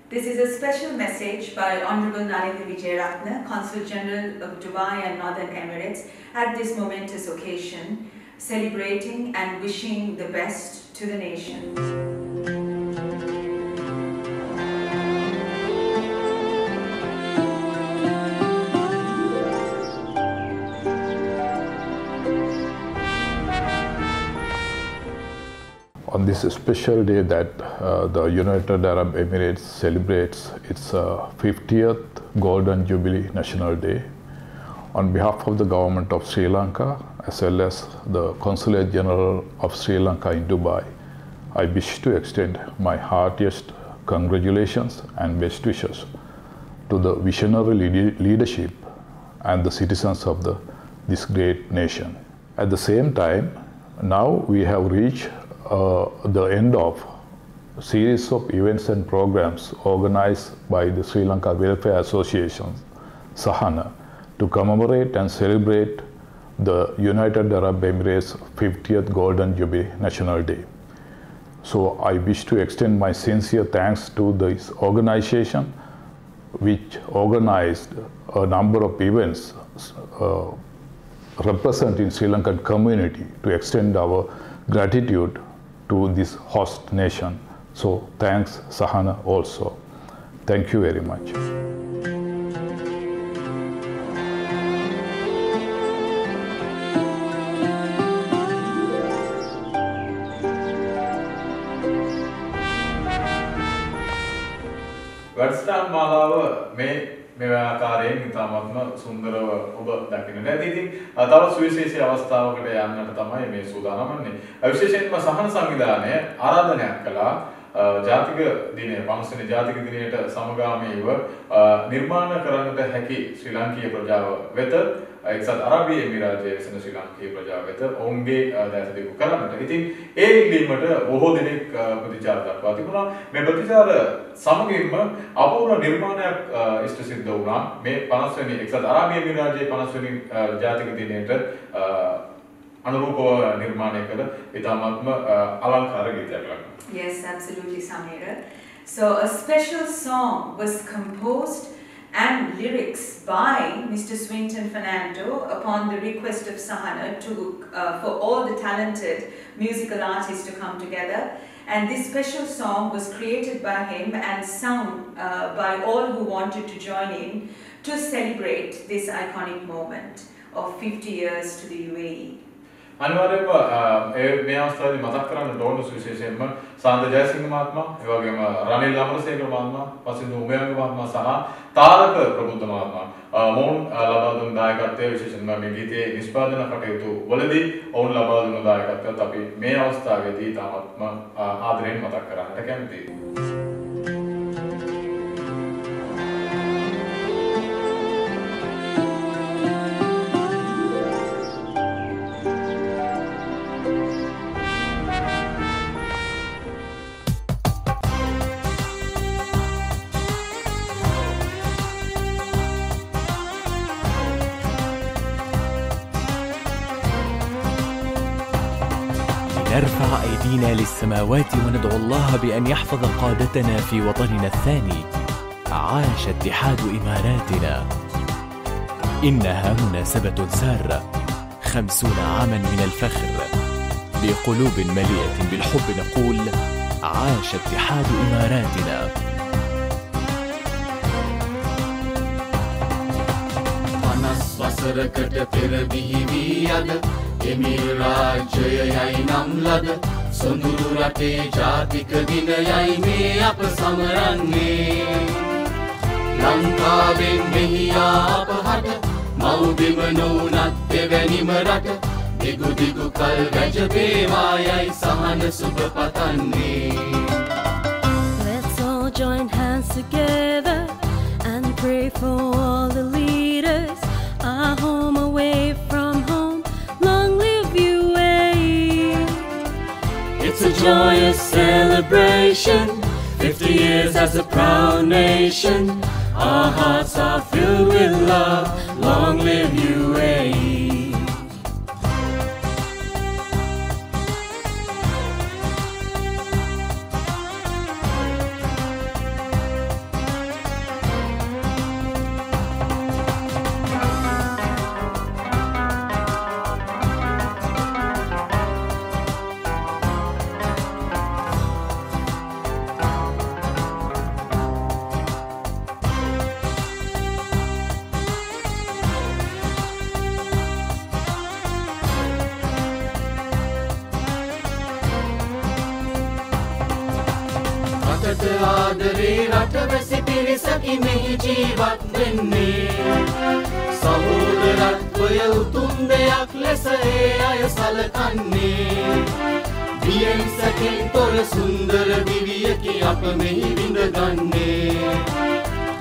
This is a special message by Honorable Nalinda Vijayaratne, Consul General of Dubai and Northern Emirates, at this momentous occasion, celebrating and wishing the best to the nation. On this special day that the United Arab Emirates celebrates its 50th Golden Jubilee National Day, on behalf of the government of Sri Lanka as well as the Consulate General of Sri Lanka in Dubai, I wish to extend my heartiest congratulations and best wishes to the visionary leadership and the citizens of this great nation. At the same time, now we have reached the end of a series of events and programs organized by the Sri Lanka Welfare Association, Sahana, to commemorate and celebrate the United Arab Emirates 50th Golden Jubilee National Day. So I wish to extend my sincere thanks to this organization which organized a number of events representing Sri Lankan community to extend our gratitude to this host nation. So thanks Sahana also. Thank you very much. වැඩසටහන් මාලාව මේ ආකාරයෙන් ඉතාමත්ම සුන්දරව ඔබ දකින්න නැති. ඉතින් තව සුවිශේෂී අවස්ථාවකට යන්නට තමයි මේ සූදානම් වෙන්නේ. විශේෂයෙන්ම සහන සංවිධානය ආරාධනයක් කළා ජාතික දිනය 50 වෙනි ජාතික දිනයට සමගාමීව නිර්මාණ කරන්නට හැකි ශ්‍රී ලාංකීය ප්‍රජාව වෙත එක්සත් අරාබි එමිරාතයේ වෙසෙන ශ්‍රී ලාංකීය ප්‍රජාව වෙත ඔවුන්ගේ දැස දෙකු කරන්නට. ඉතින් ඒ ඉල්ලීමට බොහෝ දෙනෙක් ප්‍රතිචාර දක්වා තිබුණා. මේ ප්‍රතිචාර සමගින්ම අපූර්ව නිර්මාණයක් ඉෂ්ට සිද්ධ වුණා. මේ 50 වෙනි එක්සත් අරාබි එමිරාතයේ 50 වෙනි ජාතික දිනයට අනුරූපව නිර්මාණය කළ ඉතාමත්ම අලංකාර ගීතයක් ලක්වනවා. Yes, absolutely, Samira. So a special song was composed and lyrics by Mr. Swinton Fernando upon the request of Sahana for all the talented musical artists to come together. And this special song was created by him and sung by all who wanted to join in to celebrate this iconic moment of 50 years to the UAE. අනිවාර්යයෙන්ම මේ අවස්ථාවේදී මතක් කරන්න ඕන විශේෂයෙන්ම සාන්ද ජයසිංහ මහත්මයා, ඒ වගේම රනිල් අමරසේකර මහත්මයා, පසින්දු උමයංග මහත්මයා සහ තාරක ප්‍රබුද්ධ මහත්මයා මොවුන් ලබා දුන් දායකත්වය විශේෂයෙන්ම මේ ගීතයේ නිෂ්පාදන කටයුතු වලදී ඔවුන් ලබා දුන් දායකත්වයත් අපි මේ අවස්ථාවේදී තාමත්ම ආදරයෙන් මතක් කරන්නට කැමතියි. نرفع أيدينا للسماوات وندعو الله بأن يحفظ قادتنا في وطننا الثاني. عاش اتحاد إماراتنا. إنها مناسبة سارة، 50 عاما من الفخر. بقلوب مليئة بالحب نقول عاش اتحاد إماراتنا. එමිරාජ්‍යයයි නම් ලද සොඳුරු රටේ ජාතික දිනයයි මේ අප සමරන්නේ ලංකාවෙන් මෙහි ආපහට මව්බිම නොවුනත් දෙවැනිම රට දිගු දිගු කල් වැජබේවායයි සහන සුබ පතන්නේ. Let's all join hands together and pray for all the leaders, our home away from home. Long live UAE. It's a joyous celebration, 50 years as a proud nation. Our hearts are filled with love. Long live UAE. ආදරේ රටවැසි පිරිසකි මෙහි ජීවත් වෙන්නේ සහෝදරත්වය උතුම් දෙයක් ලෙස ඒ අය සලකන්නේ පියෙන් සැකෙන් තොර සුන්දර දිවියකි අප මෙහි විඳගන්නේ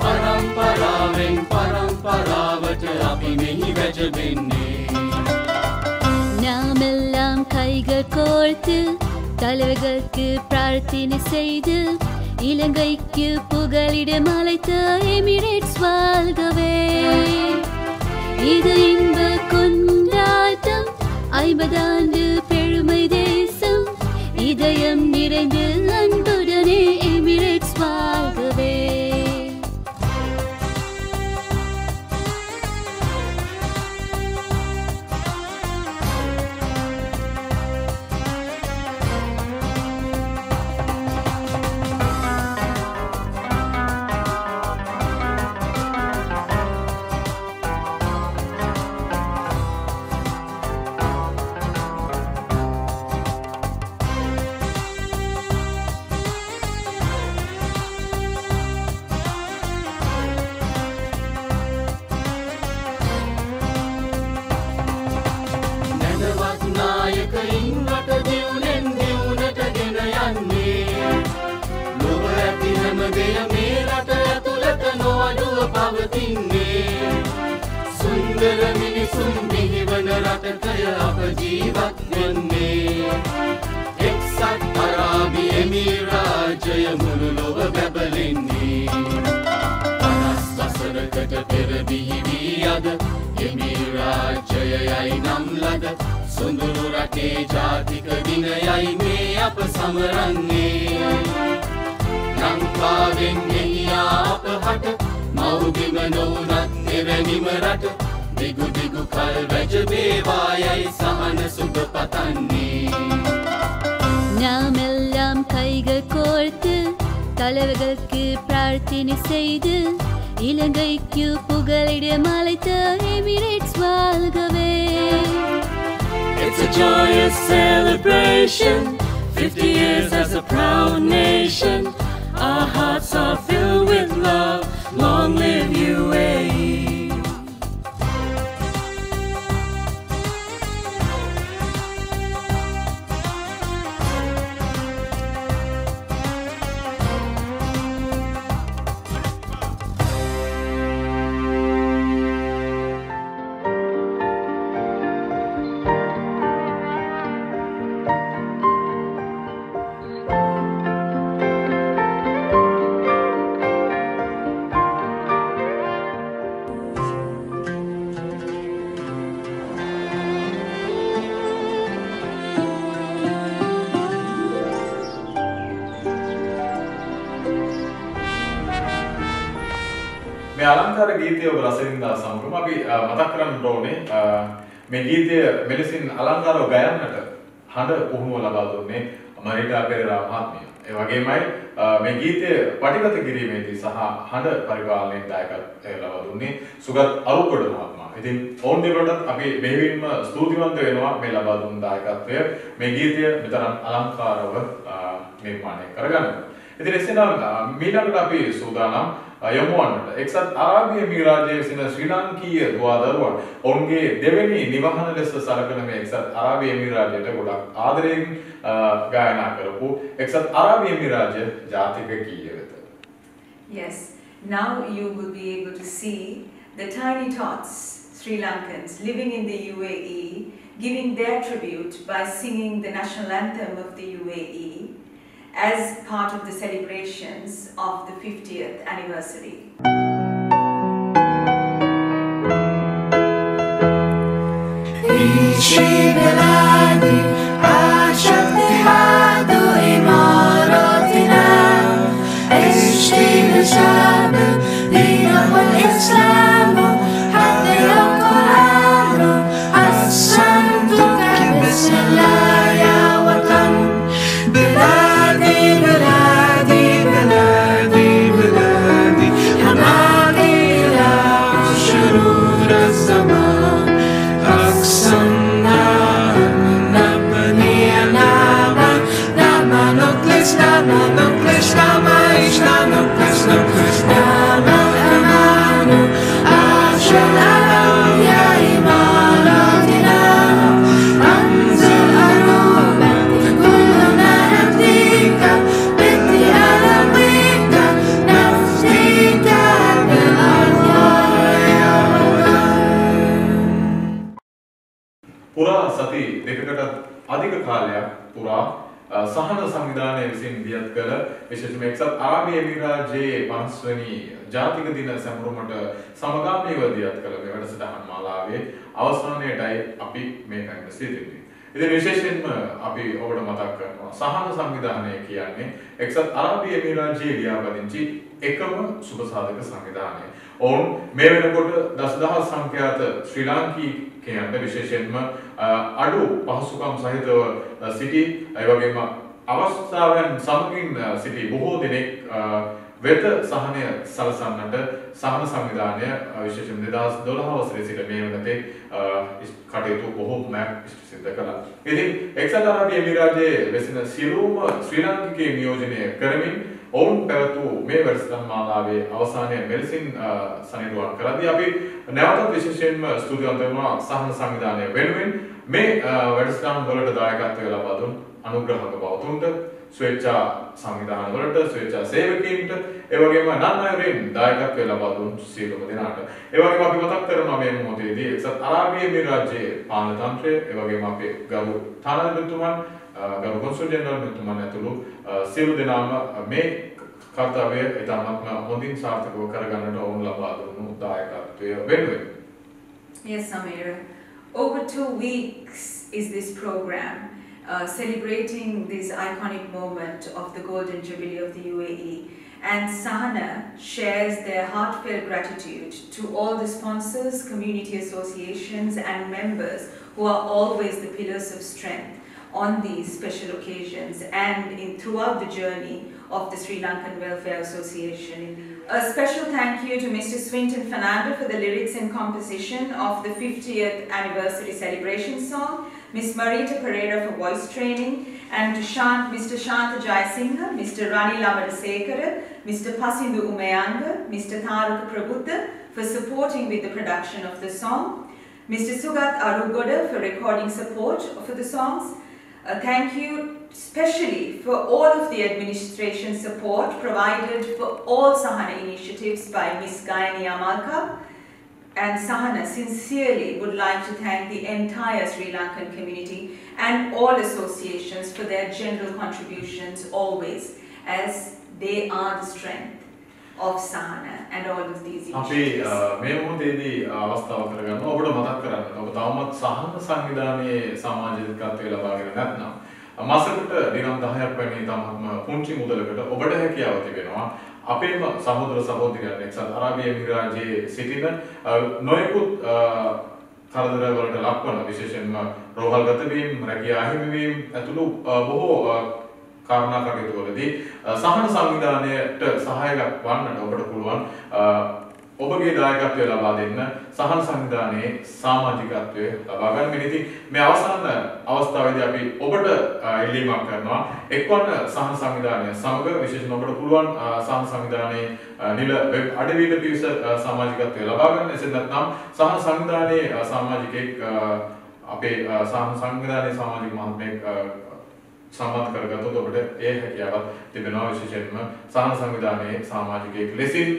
පරම්පරාවෙන් පරම්පරාවට අපි මෙහි වැජබෙන්නේ நாமெல்லாம் கைகள் கோர்த்து தலைவர்களுக்கு பிரார்த்தனை செய்து இலங்கைக்கு புகலிடம் அழைத்த எமிரேட்ஸ் வாழ்கவே இது இன்ப கொண்டாட்டம் 50 ஆண்டு பெருமை தேசம் இதயம் நிறைந்து அன்புடனே எமிரேட்ஸ் வாழ்கவே සුන්දර මිනිසුන් බිහිවන රටකය අප ජීවත් වෙන්නේ එක්සත් අරාබි එමිරාජය මුළු ලොව බැබලෙන්නේ 50 වසරකට පෙර බිහි වී අද එමිරාජයයි නම් ලද සොඳුරු රටේ ජාතික දිනයයි මේ අප සමරන්නේ ලංකාවෙන් ගෙනියා අප හට මව්බිම නොවුනත් එවැනිම රට දිගු දිගු කල් වැජබේවායයි සහන සුබ පතන්නේ நாமெல்லாம் கைகள் கோர்த்து தலைவர்களுக்கு பிரார்த்தனை செய்து இலங்கைக்கு புகலிடம் அழைத்த எமிரேட்ஸ் வாழ்கவே It's a joyous celebration 50 years as a proud nation Our hearts are filled with love Long live UAE මේ අලංකාර ගීතය ඔබ රස විඳා සමගම අපි මතක් කරන්න ඕනේ මේ ගීතය මෙලෙසින් අලංකාරව ගයන්නට හඬ පුහුණුව ලබා දුන්නේ මරිටා පෙරේරා මහත්මිය. ඒ වගේමයි මේ ගීතය පටිගත කිරීමේදී සහ හඬ පරිපාලනයෙන් දායකත්වය ලබා දුන්නේ සුගත් අරුගොඩ මහත්මයා. ඉතින් ඔවුන් දෙවලටත් අපි මෙහිවින්ම ස්තුතිවන්ත වෙනවා මේ ලබා දුන් දායකත්වය මේ ගීතය මෙතරම් අලංකාරව නිර්මාණය කරගන්න. ඉතින් එසේනම් මීළඟට අපි සූදානම් යමු වන්නට එක්සත් අරාබි එමිරාජයේ සිටින ශ්‍රී ලාංකීය දුවදරුවන් ඔවුන්ගේ දෙවෙනි නිවහන ලෙස සලකන මේ එක්සත් අරාබි එමිරාජයට ගොඩක් ආදරයෙන් ගායනා කරපු එක්සත් අරාබි එමිරාජය ජාතික ගීය වෙත. Yes, now you will be able to see the tiny tots, Sri Lankans living in the UAE, giving their tribute by singing the national anthem of the UAE as part of the celebrations of the 50th anniversary. في بلادي عاش اتحاد إماراتنا عشتي لشعب دينه الإسلام حفظ القرآن حسنتك بسم الله يا وطن بلادي بلادي بلادي بلادي حماكي إلى شرور الزمان أقسمنا සති දෙකකට අධික කාලයක් පුරා සහන සංවිධානය විසින් දියත් කළ විශේෂයෙන්ම එක්සත් අරාබි එමිරාජයේ 50 වෙනි ජාතික දින සැමරුමට සමගාමීව දියත් කළ මේ වැඩසටහන් මාලාවේ අවසානයේදී අපි මේ කැමති සිටින්නේ. ඉතින් විශේෂයෙන්ම අපි ඔබට මතක් කරනවා සහන සංවිධානය කියන්නේ එක්සත් අරාබි එමිරාජයේ ලියාපදිංචි එකම සුබ සාධක සංවිධානය. ඔවුන් මේ වෙනකොට දසදහස් සංඛ්‍යාත ශ්‍රී ලාංකිකයන්ට විශේෂයෙන්ම අඩු පහසුකම් සහිතව සිටි ඒ වගේම අවස්ථාවෙන් සමගින් සිටි බොහෝ දෙනෙක් වෙත සහනය සලසන්නට සහන සංවිධානය විශේෂයෙන් 2012 වසරේ සිට මේ වෙනතේ කටයුතු බොහෝමයක් සිදු කළා. ඉතින් එක්සත් අරාබි එමිරාජයේ වෙසෙන සියලුම ශ්‍රී ලාංකිකයන් නියෝජනය කරමින් ඔවුන් පැවැත්වූ මේ වැඩසටහන් මාලාවේ අවසානයේ මෙලෙසින් සනිටුවන් කරද්දී අපි නැවතත් විශේෂයෙන්ම ස්තුතිවන්ත වෙනවා සහන සංවිධානය වෙනුවෙන් මේ වැඩසටහන් වලට දායකත්වය ලබා දුන් අනුග්‍රහක බවතුන්ට ස්වේච්ඡා සංවිධාන වලට ස්වේච්ඡා සේවකීන්ට ඒ වගේම නන්නායුරින් දායකත්වය ලබා දුන් සියලුම දෙනාට ඒ වගේම අපි මතක් කරනවා මේ මොහොතේදී එක්සත් අරාබි එමිරාජයේ පාලන තන්ත්‍රය ඒ වගේම අපේ ගරු තානාධිපතිතුමන් ගරු කොන්සල් ජෙනරල් මෙතුමන් ඇතුළු සියලු දෙනාම මේ කර්තව්‍ය ඉතාමත්ම හොඳින් සාර්ථකව කරගන්නට ඔවුන් ලබා දුන්නු දායකත්වය වෙනුවෙන්. Yes, Samira. Over 2 weeks is this program celebrating this iconic moment of the Golden Jubilee of the UAE, and Sahana shares their heartfelt gratitude to all the sponsors, community associations and members who are always the pillars of strength on these special occasions and throughout the journey of the Sri Lankan Welfare Association. A special thank you to Mr. Swinton Fernando for the lyrics and composition of the 50th anniversary celebration song, Ms. Marita Pereira for voice training, and to Mr. Shanta Jayasinghe, Mr. Rani Lamadasekara, Mr. Pasindu Umayanga, Mr. Tharaka Prabhuddha for supporting with the production of the song, Mr. Sugat Arugoda for recording support for the songs. Thank you especially for all of the administration support provided for all Sahana initiatives by Ms. Gayani Amalka. And Sahana sincerely would like to thank the entire Sri Lankan community and all associations for their general contributions always, as they are the strength of Sahana and all of these initiatives. අපි මේ මොහොතේදී අවස්ථාව කරගන්න ඔබට මතක් කරන්න ඔබ තවමත් සහන සංවිධානයේ සමාජිකත්වයේ ලබාගෙන නැත්නම් මාසෙකට දිනම් 10ක් වැනි තමත්ම පුංචි මුදලකට ඔබට හැකියාව තිබෙනවා අපේම සහෝදර සහෝදරියන් එක්සත් අරාබි එමිරාජයේ සිටින නොයෙකුත් කරදර වලට ලක්වන විශේෂයෙන්ම රෝහල්ගත වීම, රැකියා අහිමි වීම ඇතුළු බොහෝ කාරණා කටයුතු වලදී සහන සංවිධානයට සහායයක් වන්නට ඔබට පුළුවන් ඔබගේ දායකත්වය ලබා දෙන්න සහන සංවිධානයේ සමාජිකත්වය ලබා ගන්න. ඉතින් මේ අවසාන අවස්ථාවේදී අපි ඔබට ඉල්ලීමක් කරනවා එක්වන්න සහන සංවිධානය සමග විශේෂයෙන් ඔබට පුළුවන් සහන සංවිධානයේ නිල වෙබ් අඩවියට පිවිස සමාජිකත්වය ලබා ගන්න. එසේත් නැත්නම් සහන සංවිධානයේ සමාජිකෙක් අපේ සහන සංවිධානයේ සමාජික මහත්මයෙක් සම්බන්ධ කරගත්තොත් ඔබට ඒ හැකියාවක් තිබෙනවා. විශේෂයෙන්ම සහන සංවිධානයේ සමාජිකයෙක් ලෙසින්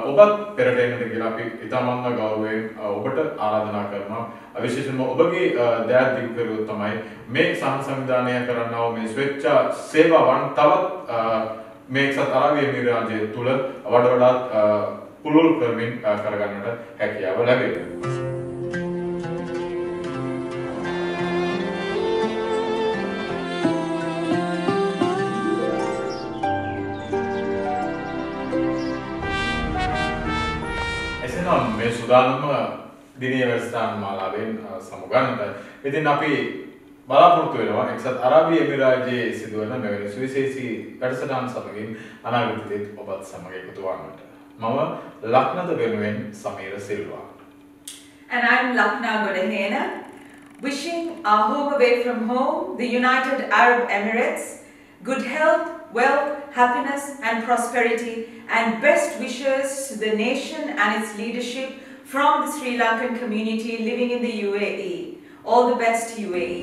ඔබත් පෙරට එන්නට කියලා අපි ඉතාමත්ම ගෞරවයෙන් ඔබට ආරාධනා කරනවා. විශේෂයෙන්ම ඔබගේ දෑත් දිගු කරුවොත් තමයි මේ සහන සංවිධානය කරන්නා වූ මේ ස්වේච්ඡා සේවාවන් තවත් මේ එක්සත් අරාබි එමිරාජය තුළ වඩාත් පුළුල් කරමින් කරගන්නට හැකියාව ලැබෙනවා. මේ සුදානම දිනේ වැඩසටහන් මාලාවෙන් සමුගන්නට. ඉතින් අපි බලාපොරොත්තු වෙනවා එක්සත් අරාබි එමිරාජයේ සිදුවන මෙවැනි සුවිශේෂී වැඩසටහන් සමගින් අනාගතයේදී ඔබත් සමග එකතු වන්නට. මම ලක්නද වෙනුවෙන් Sameera Silva. And I'm Lakna Godahena, wishing our home away from home, the United Arab Emirates, good health, wealth, happiness and prosperity, and best wishes to the nation and its leadership from the Sri Lankan community living in the UAE. All the best, UAE.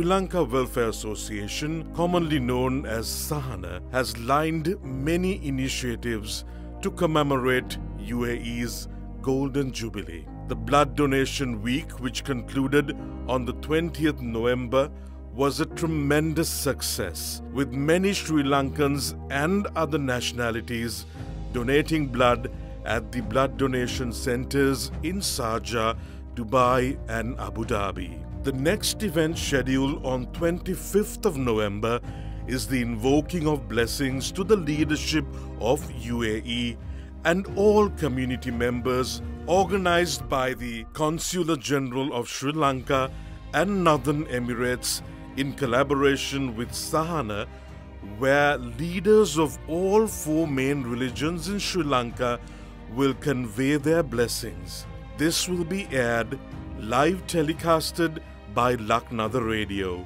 Sri Lanka Welfare Association, commonly known as Sahana, has lined many initiatives to commemorate UAE's Golden Jubilee. The Blood Donation Week, which concluded on the 20th November, was a tremendous success, with many Sri Lankans and other nationalities donating blood at the blood donation centers in Sharjah, Dubai and Abu Dhabi. The next event scheduled on 25th of November is the invoking of blessings to the leadership of UAE and all community members, organized by the Consular General of Sri Lanka and Northern Emirates in collaboration with Sahana, where leaders of all four main religions in Sri Lanka will convey their blessings. This will be aired live telecasted by Lucknow Radio.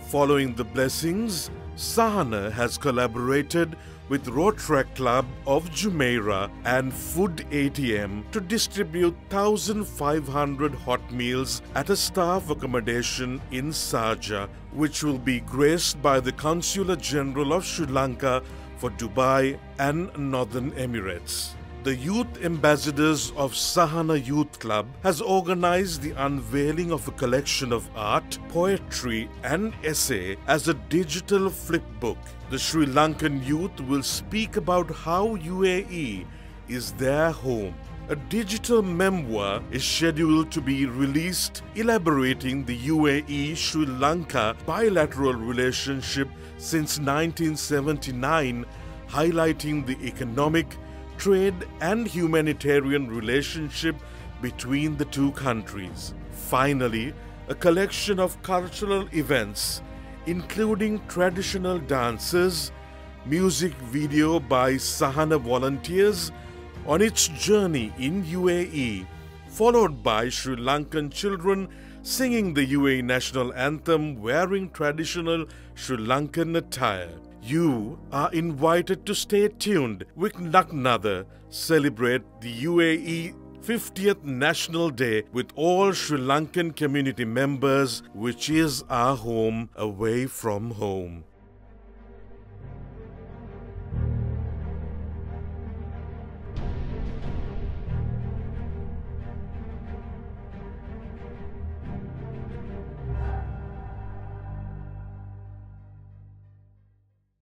Following the blessings, Sahana has collaborated with Rotaract Club of Jumeirah and Food ATM to distribute 1,500 hot meals at a staff accommodation in Sharjah, which will be graced by the Consular General of Sri Lanka for Dubai and Northern Emirates. The Youth Ambassadors of Sahana Youth Club has organized the unveiling of a collection of art, poetry and essay as a digital flipbook. The Sri Lankan youth will speak about how UAE is their home. A digital memoir is scheduled to be released elaborating the UAE-Sri Lanka bilateral relationship since 1979, highlighting the economic, trade and humanitarian relationship between the two countries. Finally, a collection of cultural events, including traditional dances, music video by Sahana volunteers on its journey in UAE, followed by Sri Lankan children singing the UAE national anthem wearing traditional Sri Lankan attire. You are invited to stay tuned with Lucknow celebrate the UAE 50th National Day with all Sri Lankan community members, which is our home away from home.